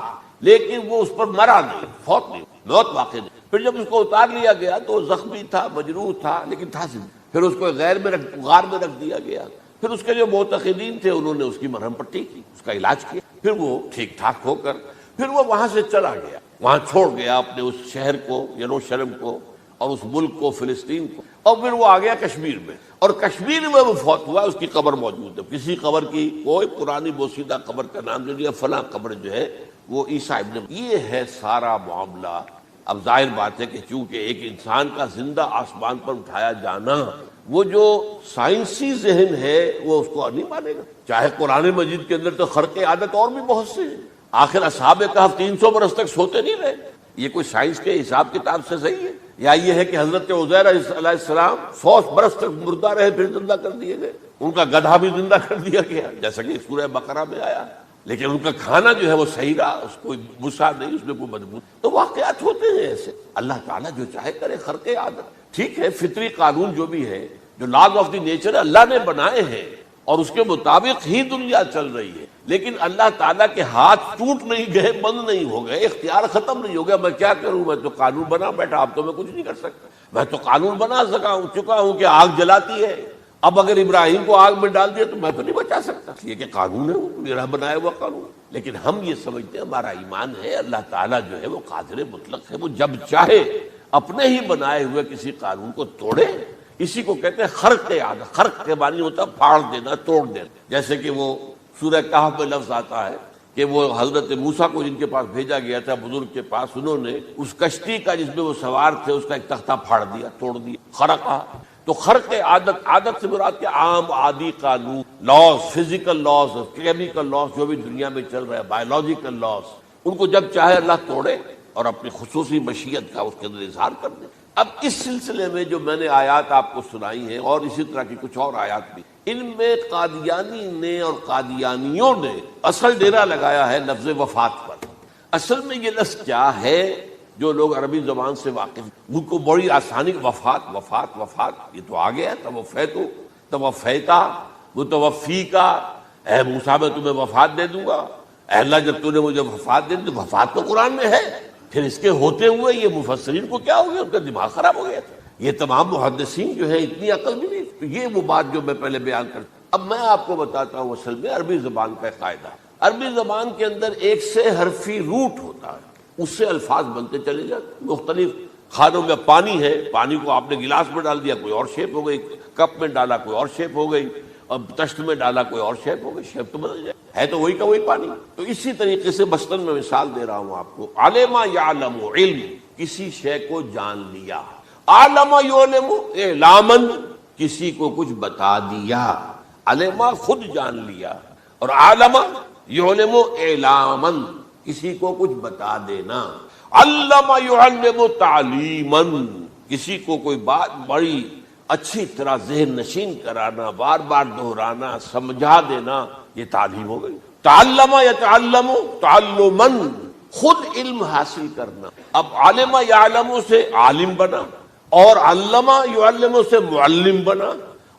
لیکن وہ اس پر مرا نہیں، فوت نہیں، موت واقع نہیں. پھر جب اس کو اتار لیا گیا تو زخمی تھا، مجروح تھا، لیکن تھا زندہ. پھر اس کو غار میں رکھ دیا گیا. پھر اس کے جو معتقدین تھے انہوں نے اس کی مرہم پٹی کی، اس کا علاج کیا. پھر وہ ٹھیک ٹھاک ہو کر پھر وہ وہاں سے چلا گیا، وہاں چھوڑ گیا اپنے اس شہر کو، یروشلم کو، اور اس ملک کو، فلسطین کو. اور پھر وہ آ گیا کشمیر میں، اور کشمیر میں وہ فوت ہوا، اس کی قبر موجود ہے۔ کسی قبر کی کوئی پرانی بوسیدہ قبر کا نام جو لیا، فلاں قبر جو ہے وہ عیسیٰ ابن، یہ ہے سارا معاملہ۔ اب ظاہر بات ہے کہ چونکہ ایک انسان کا زندہ آسمان پر اٹھایا جانا، وہ جو سائنسی ذہن ہے وہ اس کو نہیں مانے گا۔ چاہے قرآن مجید کے اندر تو خرق عادت اور بھی بہت سے ہیں، آخر اصحاب کہف 300 برس تک سوتے نہیں رہے، یہ کوئی سائنس کے حساب کتاب سے صحیح ہے؟ یا یہ ہے کہ حضرت عزیر علیہ السلام 100 برس تک مردہ رہے پھر زندہ کر دیے گئے، ان کا گدھا بھی زندہ کر دیا گیا جیسا کہ سورہ بقرہ میں آیا، لیکن ان کا کھانا جو ہے وہ صحیح رہا، اس کو بسا نہیں، اس میں کوئی بدبو۔ تو واقعات ہوتے ہیں ایسے، اللہ تعالیٰ جو چاہے کرے، خرق عادت ٹھیک ہے، فطری قانون جو بھی ہے، جو لاز آف دی نیچر اللہ نے بنائے ہیں اور اس کے مطابق ہی دنیا چل رہی ہے، لیکن اللہ تعالیٰ کے ہاتھ ٹوٹ نہیں گئے، بند نہیں ہو گئے، اختیار ختم نہیں ہو گیا۔ میں کیا کروں، میں تو قانون بنا بیٹھا، اب تو میں کچھ نہیں کر سکتا۔ میں تو قانون بنا چکا ہوں کہ آگ جلاتی ہے، اب اگر ابراہیم کو آگ میں ڈال دیا تو میں تو نہیں بچا سکتا، یہ کہ قانون ہے، وہ میرا بنایا ہوا قانون۔ لیکن ہم یہ سمجھتے ہیں، ہمارا ایمان ہے اللہ تعالیٰ جو ہے وہ قادر مطلق ہے، وہ جب چاہے اپنے ہی بنائے ہوئے کسی قانون کو توڑے۔ اسی کو کہتے ہیں خرق عادت۔ خرق کے معنی ہوتا ہے پھاڑ دینا، توڑ دینا، جیسے کہ وہ سورہ کہف میں لفظ آتا ہے کہ وہ حضرت موسیٰ کو جن کے پاس بھیجا گیا تھا، بزرگ کے پاس، انہوں نے اس کشتی کا جس میں وہ سوار تھے اس کا ایک تختہ پھاڑ دیا، توڑ دیا، خرقہ۔ تو خرق عادت، عادت سے مراد کیا؟ عام عادی قانون، laws, physical laws, chemical laws جو بھی دنیا میں چل رہا ہے، بایولوجیکل لاز، ان کو جب چاہے اللہ توڑے اور اپنی خصوصی مشیت کا اس کے اندر اظہار کر دے۔ اب اس سلسلے میں جو میں نے آیات آپ کو سنائی ہیں اور اسی طرح کی کچھ اور آیات بھی، ان میں قادیانی نے اور قادیانیوں نے اصل ڈیرا لگایا ہے لفظ وفات پر۔ اصل میں یہ لفظ کیا ہے، جو لوگ عربی زبان سے واقف ان کو بڑی آسانی، وفات وفات وفات، یہ تو آ گیا ہے، توفیتو، توفیتا، متوفیکا، اے موسیٰ میں تمہیں وفات دے دوں گا، اے اللہ جب تو نے مجھے وفات دے دی، وفات تو قرآن میں ہے، پھر اس کے ہوتے ہوئے یہ مفسرین کو کیا ہو گیا، ان کا دماغ خراب ہو گیا تھا۔ یہ تمام محدثین جو ہیں اتنی عقل بھی نہیں، تو یہ وہ بات جو میں پہلے بیان کرتا ہوں۔ اب میں آپ کو بتاتا ہوں اصل میں عربی زبان کا قاعدہ۔ عربی زبان کے اندر ایک سے حرفی روٹ ہوتا ہے، اس سے الفاظ بنتے چلے جاتے ہیں۔ مختلف کھانوں میں پانی ہے، پانی کو آپ نے گلاس میں ڈال دیا، کوئی اور شیپ ہو گئی، کپ میں ڈالا کوئی اور شیپ ہو گئی، اور تشت میں ڈالا کوئی اور شیپ ہو گئی، شیپ تو بدل جائے، ہے تو وہی کا وہی پانی۔ تو اسی طریقے سے مثلاً میں مثال دے رہا ہوں آپ کو، علم یعلم، علم کسی شے کو جان لیا، علم یعلم اعلاماً کسی کو کچھ بتا دیا، علم خود جان لیا، اور علم یعلم اعلاماً کسی کو کچھ بتا دینا، علم یعلم تعلیماً کسی کو کوئی بات بڑی اچھی طرح ذہن نشین کرانا، بار بار دہرانا، سمجھا دینا، یہ تعلیم ہو گئی۔ تعلم یتعلم تعلماً خود علم حاصل کرنا۔ اب علم یعلم سے عالم بنا، اور علم یعلم سے معلم بنا،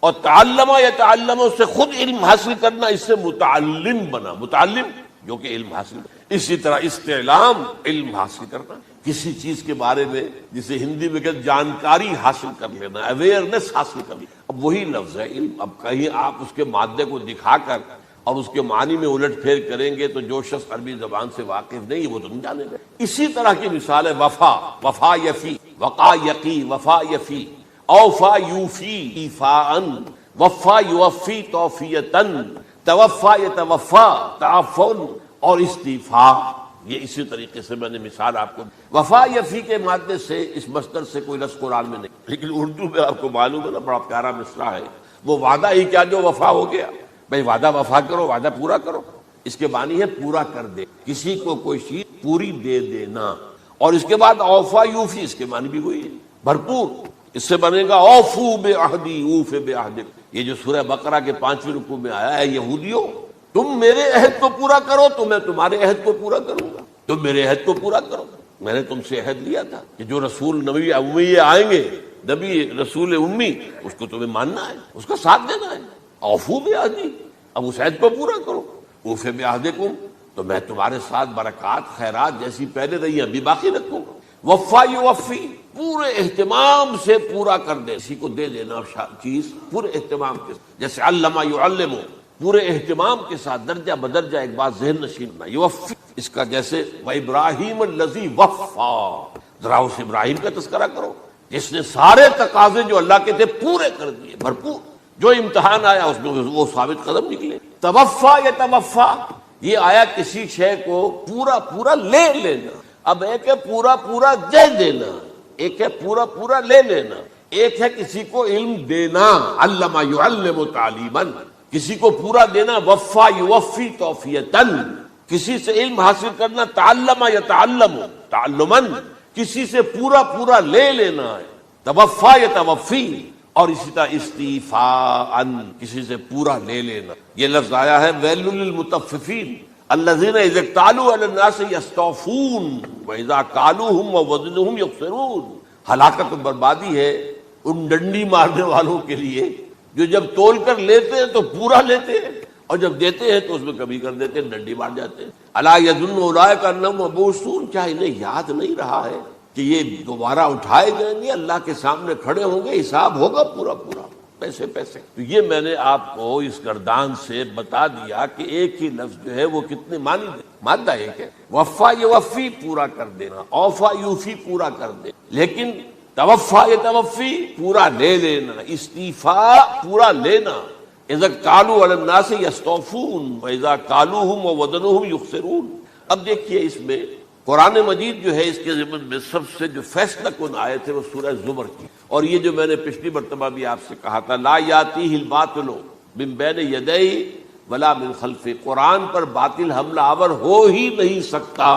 اور تعلم یتعلم سے خود علم حاصل کرنا، اس سے متعلم بنا، متعلم جو کہ علم حاصل کرنا۔ اسی طرح استعلام علم حاصل کرنا، کسی چیز کے بارے میں جسے ہندی میں کہتے جانکاری حاصل کر لینا، اویئرنیس حاصل کر لینا۔ اب وہی لفظ ہے علم۔ اب کہیں آپ اس کے مادے کو دکھا کر اور اس کے معنی میں الٹ پھیر کریں گے تو جو شخص عربی زبان سے واقف نہیں وہ تو نہیں جانے گا۔ اسی طرح کی مثال ہے وفا، وفا یفی، وقا یقی، وفا یفی، اوفا یوفی ایفاءً، وفا یوفی توفیتاً، توفا یتوفا تعفن، اور استیفاء۔ یہ اسی طریقے سے میں نے مثال آپ کو، وفا یفی کے مادے سے اس مصدر سے کوئی لفظ قرآن میں نہیں، لیکن اردو میں آپ کو معلوم ہے نا، بڑا پیارا مصرع ہے، وہ وعدہ ہی کیا جو وفا ہو گیا۔ بھئی وعدہ وفا کرو، وعدہ پورا کرو، اس کے معنی ہے پورا کر دے، کسی کو کوئی چیز پوری دے دینا۔ اور اس کے بعد اوفا یوفی، اس کے معنی بھی وہی ہے، بھرپور۔ اس سے بنے گا اوفو بعہدی اوف بعہدکم، یہ جو سورہ بقرہ کے 5ویں رکوع میں آیا ہے، یہودیوں تم میرے عہد کو پورا کرو تو میں تمہارے عہد کو پورا کروں گا، تم میرے عہد کو پورا کرو۔ میں نے تم سے عہد لیا تھا کہ جو رسول نبی امی آئیں گے، نبی رسول امی، اس کو تمہیں ماننا ہے، اس کا ساتھ دینا ہے۔ اوفو بعہدی، اب اس عہد کو پورا کرو۔ اوف بعہدکم، تو میں تمہارے ساتھ برکات خیرات جیسی پہلے رہی ابھی باقی رکھوں گا۔ وفا یوفی، پورے اہتمام سے پورا کر دے، کسی کو دے دینا چیز پورے اہتمام کے ساتھ، جیسے علم یعلم، پورے اہتمام کے ساتھ درجہ بدرجہ ایک بات ذہن نشین بنا۔ یوفی، اس کا جیسے وَإِبْرَاهِيمَ الَّذِي وَفَّى، ذرا اس ابراہیم کا تذکرہ کرو جس نے سارے تقاضے جو اللہ کے تھے پورے کر دیے، بھرپور، جو امتحان آیا اس میں وہ ثابت قدم نکلے۔ توفا یا توفا، یہ آیا کسی شے کو پورا پورا لے لینا۔ اب ایک ہے پورا پورا دے دینا، ایک ہے پورا پورا لے لینا، ایک ہے کسی کو علم دینا، علم یعلم تعلیما، کسی کو پورا دینا، وفا یوفی توفیتن، کسی سے علم حاصل کرنا، تعلم یتعلم تعلما، کسی سے پورا پورا لے لینا ہے، توفا یا توفی، اور اسی طرح استیفاء، کسی سے پورا لے لینا۔ یہ لفظ آیا ہے ویل للمطففین الذین اذا اکتالوا علی الناس یستوفون واذا کالوہم ووزنوہم یخسرون۔ ہلاکت و بربادی ہے ان ڈنڈی مارنے والوں کے لیے جو جب تول کر لیتے ہیں تو پورا لیتے ہیں، اور جب دیتے ہیں تو اس میں کمی کر دیتے ہیں، ڈنڈی مار جاتے ہیں۔ الا یظن اولئک انہم مبعوثون، کیا انہیں یاد نہیں رہا ہے کہ یہ دوبارہ اٹھائے جائیں گے، اللہ کے سامنے کھڑے ہوں گے، حساب ہوگا پورا پورا، پیسے پیسے۔ تو یہ میں نے آپ کو اس گردان سے بتا دیا کہ ایک ہی لفظ جو ہے وہ کتنے معنی دے، مادہ ایک ہے، وفا یوفی پورا کر دینا، اوفا یوفی پورا کر دے، لیکن توفا یتوفی پورا لے لینا، استیفاء پورا لینا، اذا کالوا علی الناس یستوفون واذا کالوہم ووزنوہم یخسرون۔ اب دیکھیے اس میں قرآن مجید جو ہے اس کے ضمن میں سب سے جو فیصلہ کن آیت ہے وہ سورہ زمر کی، اور یہ جو میں نے پچھلی مرتبہ بھی آپ سے کہا تھا، لا یاتیہ الباطل من بین یدیہ ولا من خلفہ، قرآن پر باطل حملہ آور ہو ہی نہیں سکتا،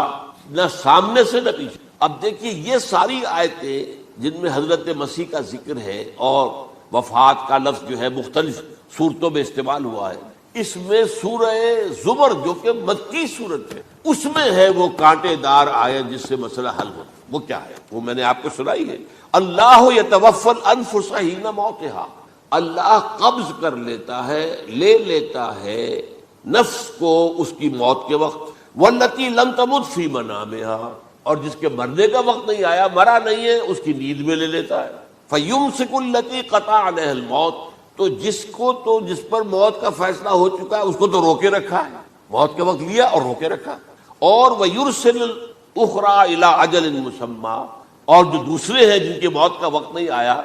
نہ سامنے سے نہ پیچھے۔ اب دیکھیے یہ ساری آیتیں جن میں حضرت مسیح کا ذکر ہے اور وفات کا لفظ جو ہے مختلف صورتوں میں استعمال ہوا ہے، اس میں سورہ زمر جو کہ مکی صورت ہے اس میں ہے وہ کانٹے دار آیت جس سے مسئلہ حل ہو۔ وہ کیا ہے؟ وہ میں نے آپ کو سنائی ہے، اللہ یتوفی الانفس حین موتہا، اللہ قبض کر لیتا ہے، لے لیتا ہے نفس کو اس کی موت کے وقت، واللتی لم تمت فی منامہا، اور جس کے مرنے کا وقت نہیں آیا، مرا نہیں ہے، اس کی نیند میں لے لیتا ہے، فیمسک التی قطع علیہ الموت، تو جس پر موت کا فیصلہ ہو چکا ہے اس کو تو روکے رکھا ہے، موت کے وقت لیا اور روکے رکھا، اور وَيُرْسِلُ الْأُخْرَى إِلَىٰ أَجَلٍ مُّسَمًّى، اور جو دوسرے ہیں جن کی موت کا وقت نہیں آیا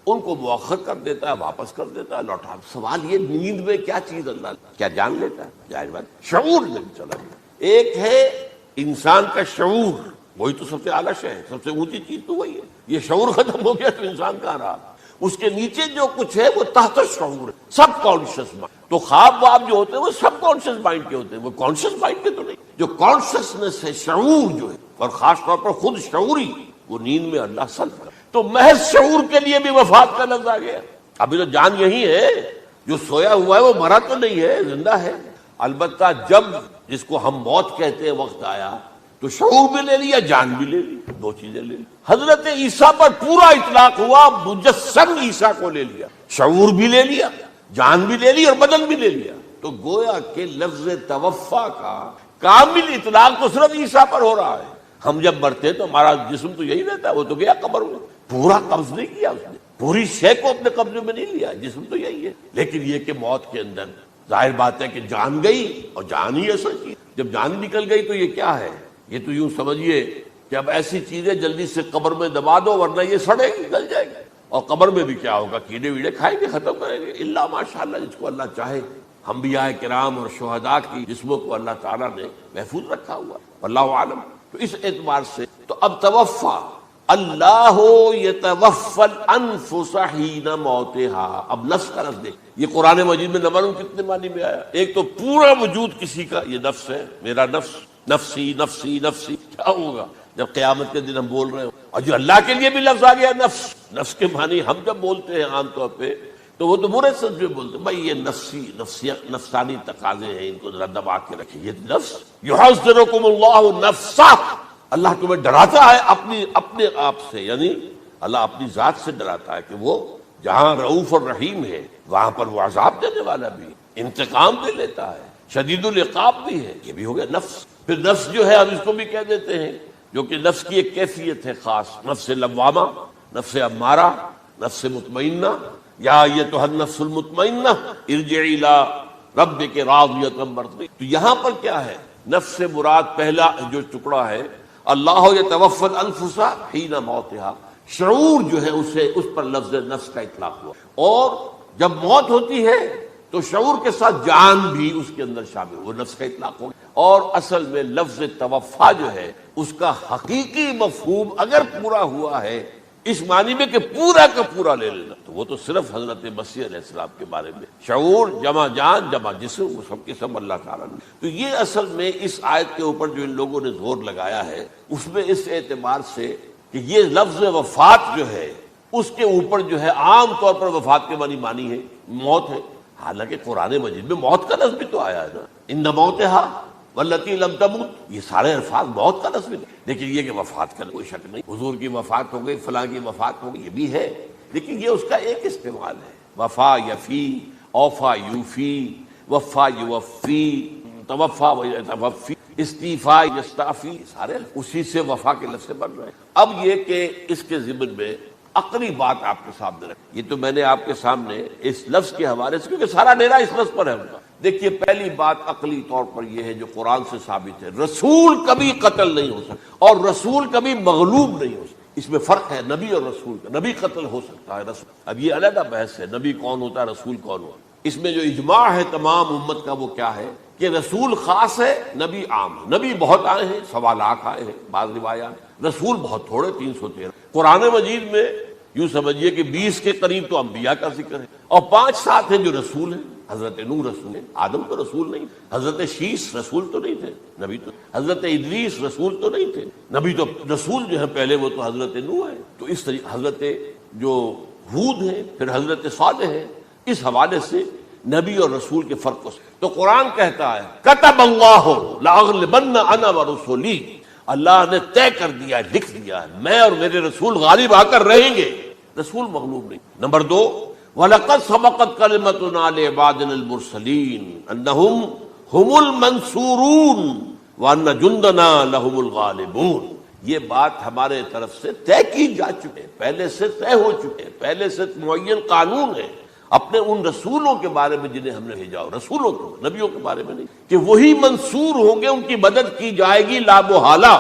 ان کو مؤخر کر دیتا ہے، واپس کر دیتا ہے، لوٹا۔ سوال یہ نیند میں کیا چیز اللہ کیا جان لیتا ہے؟ ظاہر بات شعور نہیں چلا گیا۔ ایک ہے انسان کا شعور، وہی تو سب سے اعلیٰ شے ہے، سب سے اونچی چیز تو وہی ہے۔ یہ شعور ختم ہو گیا تو انسان کہاں رہا؟ اس کے نیچے جو کچھ ہے وہ تحت شعور ہے، سب کانشیس مائنڈ۔ تو خواب واب جو ہوتے ہیں وہ سب کانشیس مائنڈ کے ہوتے ہیں، وہ کانشیس مائنڈ کے تو نہیں۔ جو کانشیسنس ہے، شعور جو ہے، اور خاص طور پر خود شعوری، وہ نیند میں اللہ سلب کر۔ تو محض شعور کے لیے بھی وفات کا لفظ آ گیا۔ ابھی تو جان یہی ہے، جو سویا ہوا ہے وہ مرا تو نہیں ہے، زندہ ہے۔ البتہ جب جس کو ہم موت کہتے ہیں وقت آیا تو شعور بھی لے لیا، جان بھی لے لی، دو چیزیں لے لی۔ حضرت عیسیٰ پر پورا اطلاق ہوا، مجسم عیسیٰ کو لے لیا، شعور بھی لے لیا، جان بھی لے لی اور بدن بھی لے لیا۔ تو گویا کہ لفظ توفا کا کامل اطلاق تو صرف عیسیٰ پر ہو رہا ہے۔ ہم جب مرتے تو ہمارا جسم تو یہی رہتا ہے، وہ تو گیا قبر میں، پورا قبض نہیں کیا اس نے، پوری شے کو اپنے قبضے میں نہیں لیا، جسم تو یہی ہے۔ لیکن یہ کہ موت کے اندر ظاہر بات ہے کہ جان گئی، اور جان ہی اصل چیز، جب جان نکل گئی تو یہ کیا ہے؟ یہ تو یوں سمجھیے کہ اب ایسی چیزیں جلدی سے قبر میں دبا دو ورنہ یہ سڑے گی، گل جائے گی، اور قبر میں بھی کیا ہوگا؟ کیڑے ویڑے کھائیں گے، ختم کریں گے، الا ماشاءاللہ جس کو اللہ چاہے۔ انبیاء کرام اور شہداء کی جسموں کو اللہ تعالیٰ نے محفوظ رکھا ہوا، واللہ عالم۔ تو اس اعتبار سے تو اب توفا، اللہ یتوفی الانفس حین موتہا، اب نفس کا لفظ دیکھ، یہ قرآن مجید میں نہ معلوم کتنے معنی میں آیا۔ ایک تو پورا وجود کسی کا یہ نفس ہے، میرا نفس، نفسی نفسی نفسی، کیا ہوگا جب قیامت کے دن ہم بول رہے ہوں؟ اور جو اللہ کے لیے بھی لفظ آ گیا نفس، نفس کے معنی ہم جب بولتے ہیں عام طور پہ تو وہ تو برے سچ میں بولتے ہیں، بھائی یہ نفسانی تقاضے ہیں، ان کو ذرا دبا کے رکھیں۔ یہ نفس، یحذرکم اللہ نفسہ، اللہ تمہیں ڈراتا ہے اپنے آپ سے، یعنی اللہ اپنی ذات سے ڈراتا ہے کہ وہ جہاں رؤوف اور رحیم ہے وہاں پر وہ عذاب دینے والا بھی، انتقام بھی لیتا ہے، شدید العقاب بھی ہے۔ یہ بھی ہو گیا نفس۔ پھر نفس جو ہے ہم اس کو بھی کہہ دیتے ہیں، جو کہ نفس کی ایک کیفیت ہے خاص، نفس لوامہ، نفس امارہ، نفس مطمئنہ، یا ایتھا النفس المطمئنہ ارجعی الی ربک راضیۃ مرضیہ۔ تو یہاں پر کیا ہے؟ نفس سے مراد پہلا جو ٹکڑا ہے اللہ یتوفی الانفس حین موتہا، شعور جو ہے اسے اس پر لفظ نفس کا اطلاق ہوا، اور جب موت ہوتی ہے تو شعور کے ساتھ جان بھی اس کے اندر شامل، وہ نفس کا اطلاق ہو گیا۔ اور اصل میں لفظ توفا جو ہے اس کا حقیقی مفہوم اگر پورا ہوا ہے اس معنی میں کہ پورا کا پورا لے لینا، تو وہ تو صرف حضرت مسیح علیہ السلام کے بارے میں، شعور جمع جان جمع جسم، وہ سب کے سب اللہ تعالیٰ نے۔ تو یہ اصل میں اس آیت کے اوپر جو ان لوگوں نے زور لگایا ہے اس میں اس اعتبار سے کہ یہ لفظ وفات جو ہے اس کے اوپر جو ہے عام طور پر وفات کے معنی ہے موت ہے، حالانکہ قرآن مجید میں موت کا لفظ بھی تو آیا ہے نا، ان موتہا واللتی لم تمت، یہ سارے الفاظ موت کا لفظ بھی، لیکن یہ کہ وفات کا کوئی شک نہیں، حضور کی وفات ہو گئی، فلاں کی وفات ہو گئی، یہ بھی ہے، لیکن یہ اس کا ایک استعمال ہے، وفا یفی، اوفا یوفی، وفا یوفی، توفا ویتوفی، استعفا یستعفی، سارے اسی سے وفا کے لفظ سے بن رہے ہیں۔ اب یہ کہ اس کے ضمن میں عقلی بات آپ کے سامنے رکھ، یہ تو میں نے آپ کے سامنے اس لفظ کے حوالے سے، کیونکہ سارا ڈیرا اس لفظ پر ہے ان کا۔ دیکھیے پہلی بات عقلی طور پر یہ ہے جو قرآن سے ثابت ہے، رسول کبھی قتل نہیں ہو سکتا اور رسول کبھی مغلوب نہیں ہو سکتا، اس میں فرق ہے نبی اور رسول کا۔ نبی قتل ہو سکتا ہے، رسول، اب یہ علیحدہ بحث ہے، نبی کون ہوتا ہے، رسول کون ہوتا ہے۔ اس میں جو اجماع ہے تمام امت کا وہ کیا ہے کہ رسول خاص ہے، نبی عام ہے۔ نبی بہت آئے ہیں، 1.25 لاکھ آئے ہیں بعض روایات، رسول بہت تھوڑے، 313۔ قرآن مجید میں یوں سمجھیے کہ 20 کے قریب تو انبیاء کا ذکر ہے، اور 5-7 ہیں جو رسول ہیں۔ حضرت نوح رسول ہے، آدم تو رسول نہیں، حضرت شیس رسول تو نہیں تھے، نبی تو، حضرت ادریس رسول تو نہیں تھے، نبی تو، رسول جو ہے پہلے وہ تو حضرت نوح ہے۔ تو اس طریقے حضرت جو ہود ہے، پھر حضرت صالح ہے، اس حوالے سے نبی اور رسول کے فرق کو تو قرآن کہتا ہے کتب اللہ لاغلبن انا ورسولی، اللہ نے طے کر دیا ہے، لکھ دیا ہے، میں اور میرے رسول غالب آ کر رہیں گے، رسول مغلوب نہیں۔ نمبر 2، وَلَقَدْ سَبَقَتْ كَلِمَتُنَا لِعِبَادِنَا الْمُرْسَلِينَ أَنَّهُمْ هُمُ الْمَنْصُورُونَ وَأَنَّ جُنْدَنَا لَهُمُ الْغَالِبُونَ، یہ بات ہمارے طرف سے طے کی جا چکے، پہلے سے طے ہو چکے، پہلے سے معین قانون ہے اپنے ان رسولوں کے بارے میں جنہیں ہم نے بھیجا ہو، رسولوں کو، نبیوں کے بارے میں نہیں، کہ وہی منصور ہوں گے، ان کی مدد کی جائے گی لا محالہ،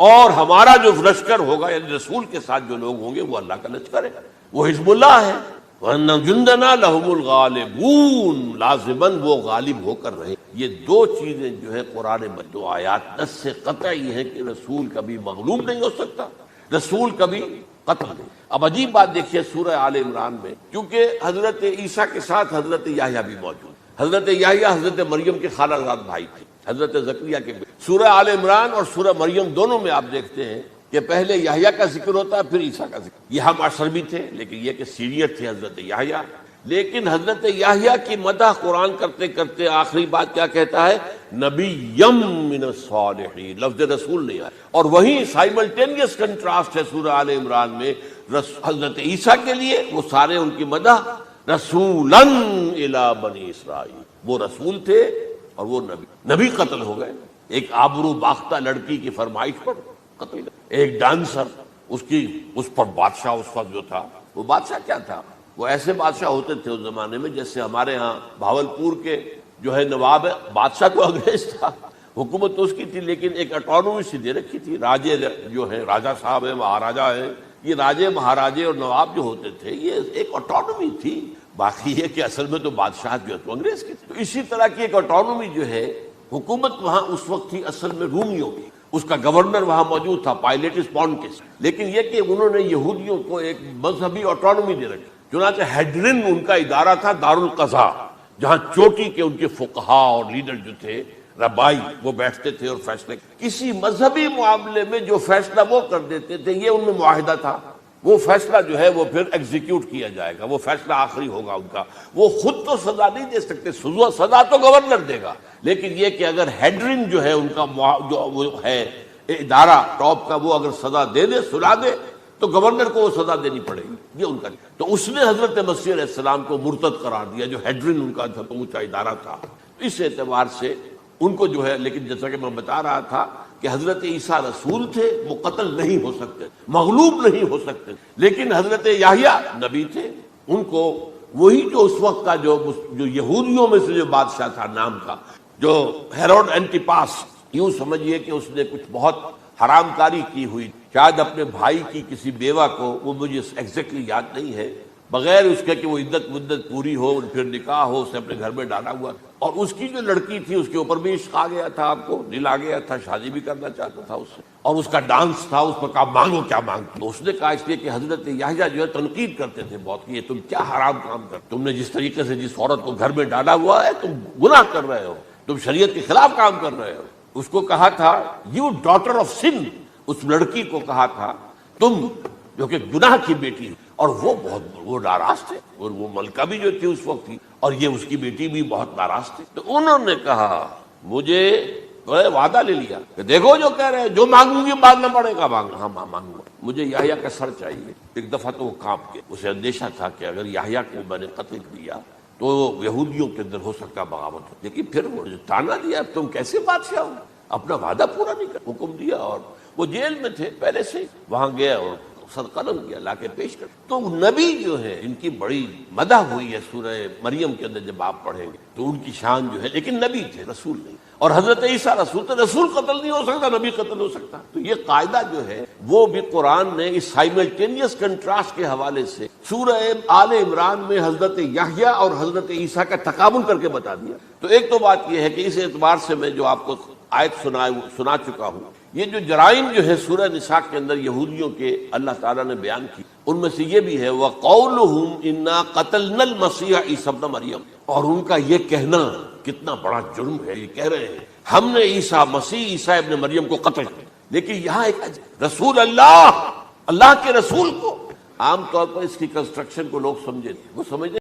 اور ہمارا جو لشکر ہوگا یعنی رسول کے ساتھ جو لوگ ہوں گے وہ اللہ کا لشکر ہے، وہ حزب اللہ ہے۔ وَأَنَّ جُنْدَنَا لَهُمُ الْغَالِبُونَ، لازماً وہ غالب ہو کر رہے۔ یہ دو چیزیں جو ہے قرآن میں دو آیات نص سے قطعی ہے کہ رسول کبھی مغلوب نہیں ہو سکتا، رسول کبھی قتل نہیں۔ اب عجیب بات دیکھیے سورہ آل عمران میں، کیونکہ حضرت عیسیٰ کے ساتھ حضرت یحییٰ بھی موجود، حضرت یحییٰ حضرت مریم کے خالہ زاد بھائی تھے، حضرت زکریا کے۔ سورہ آل عمران اور سورہ مریم دونوں میں آپ دیکھتے ہیں کہ پہلے یحییٰ کا ذکر ہوتا ہے، پھر عیسیٰ کا ذکر۔ یہ ہم معاشر بھی تھے، لیکن یہ کہ سینئر تھے حضرت یحییٰ، لیکن حضرت یحییٰ کی مدح قرآن کرتے کرتے آخری بات کیا کہتا ہے، نبیم من الصالحین، لفظ رسول نہیں آیا۔ اور وہیں سائملٹینیس کنٹراسٹ ہے سورہ آل عمران میں حضرت عیسیٰ کے لیے، وہ سارے ان کی مدح رسولاً الی بنی اسرائیل، وہ رسول تھے اور وہ نبی قتل ہو گئے۔ ایک آبرو باختہ لڑکی کی فرمائش پر قتل، ایک ڈانسر، اس پر بادشاہ اس وقت جو تھا، وہ بادشاہ کیا تھا، وہ ایسے بادشاہ ہوتے تھے اس زمانے میں جیسے ہمارے ہاں بھاولپور کے جو ہے نواب ہے، بادشاہ تو انگریز تھا، حکومت تو اس کی تھی، لیکن ایک اٹانومی سی دے رکھی تھی، راجے جو ہے، راجا صاحب ہے، مہاراجا ہے، یہ راجے مہاراجے اور نواب جو ہوتے تھے یہ ایک اٹانومی تھی، باقی یہ کہ اصل میں تو بادشاہ جو ہے تو انگریز کی تھی۔ تو اسی طرح کی ایک اٹانومی جو ہے حکومت وہاں اس وقت تھی اصل میں رومیوں کی، اس کا گورنر وہاں موجود تھا پائلیٹس پونٹس، لیکن یہ کہ انہوں نے یہودیوں کو ایک مذہبی اٹانومی دے رکھی، چنانچہ ہیڈرن ان کا ادارہ تھا، دارالقضاء، جہاں چوٹی کے ان کے فقہاء اور لیڈر جو تھے ربائی وہ بیٹھتے تھے اور فیصلے، کسی مذہبی معاملے میں جو فیصلہ وہ کر دیتے تھے یہ ان میں معاہدہ تھا، وہ فیصلہ جو ہے وہ پھر ایگزیکیوٹ کیا جائے گا، وہ فیصلہ آخری ہوگا ان کا، وہ خود تو سزا نہیں دے سکتے، سزا تو گورنر دے گا، لیکن یہ کہ اگر ہیڈرن جو ہے ان کا جو وہ ہے ادارہ ٹاپ کا، وہ اگر سزا دے دے، سلا دے، تو گورنر کو وہ سزا دینی پڑے گی، یہ ان کا۔ تو اس نے حضرت مسیح علیہ السلام کو مرتد قرار دیا جو ہیڈرن ان کا اونچا ادارہ تھا۔ اس اعتبار سے ان کو جو ہے، لیکن جیسا کہ میں بتا رہا تھا کہ حضرت عیسیٰ رسول تھے، وہ قتل نہیں ہو سکتے، مغلوب نہیں ہو سکتے، لیکن حضرت یحییٰ نبی تھے، ان کو وہی جو اس وقت کا جو یہودیوں میں سے جو بادشاہ تھا نام کا، جو ہیروڈ اینٹیپاس، یوں سمجھیے کہ اس نے کچھ بہت حرام کاری کی ہوئی، شاید اپنے بھائی کی کسی بیوہ کو، وہ مجھے ایگزیکٹلی یاد نہیں ہے، بغیر اس کے کہ وہ عدت مدت پوری ہو پھر نکاح ہو، اسے اپنے گھر میں ڈالا ہوا، اور اس کی جو لڑکی تھی اس کے اوپر بھی عشق آ گیا تھا، آپ کو دل آ گیا تھا، شادی بھی کرنا چاہتا تھا اس سے، اور اس کا ڈانس تھا، اس پر کہا مانگو کیا مانگتے. تو اس نے کہا اس لیے کہ حضرت یحییٰ جو ہے تنقید کرتے تھے بہت کہ یہ تم کیا حرام کام کر، تم نے جس طریقے سے جس عورت کو گھر میں ڈالا ہوا ہے تم گناہ کر رہے ہو، تم شریعت کے خلاف کام کر رہے ہو. اس کو کہا تھا یو ڈاٹر آف سن، اس لڑکی کو کہا تھا تم جو کہ گناہ کی بیٹی ہے. اور وہ ناراض تھے، اور وہ ملکہ بھی جو تھی اس وقت تھی، اور یہ اس کی بیٹی بھی بہت ناراض تھی. تو انہوں نے کہا مجھے وعدہ لے لیا کہ دیکھو جو کہہ رہے ہیں جو مانگوں گی مانگنا پڑے گا. ہاں مانگوں گا، مجھے یحییٰ کا سر چاہیے. ایک دفعہ تو وہ کانپ گئے، اسے اندیشہ تھا کہ اگر یحییٰ کو میں نے قتل کیا تو یہودیوں کے اندر ہو سکتا بغاوت ہو. لیکن پھر وہ تانا دیا تم کیسے بادشاہ ہو، اپنا وعدہ پورا نہیں کر، حکم دیا. اور وہ جیل میں تھے پہلے سے، وہاں گیا اور سر قلم کیا، لا کے پیش کر. تو نبی جو ہے ان کی بڑی مدح ہوئی ہے سورہ مریم کے اندر، جب آپ پڑھیں گے تو ان کی شان جو ہے، لیکن نبی تھے، رسول نہیں. اور حضرت عیسیٰ رسول تھے، رسول قتل نہیں ہو سکتا، نبی قتل ہو سکتا. تو یہ قاعدہ جو ہے وہ بھی قرآن نے اس سائملٹینیس کنٹراسٹ کے حوالے سے سورہ آل عمران میں حضرت یحییٰ اور حضرت عیسیٰ کا تقابل کر کے بتا دیا. تو ایک تو بات یہ ہے کہ اس اعتبار سے میں جو آپ کو آیت سنا چکا ہوں، یہ جو جرائم جو ہے سورہ نساء کے اندر یہودیوں کے اللہ تعالیٰ نے بیان کی، ان میں سے یہ بھی ہے وَقَوْلُهُمْ إِنَّا قَتَلْنَا الْمَسِيحَ عِيسَىٰ ابْنَ مَرْيَمَ. اور ان کا یہ کہنا کتنا بڑا جرم ہے. یہ کہہ رہے ہیں ہم نے عیسیٰ ابن مریم کو قتل کیا. لیکن یہاں ایک رسول اللہ کے رسول کو، عام طور پر اس کی کنسٹرکشن کو لوگ سمجھے، وہ سمجھتے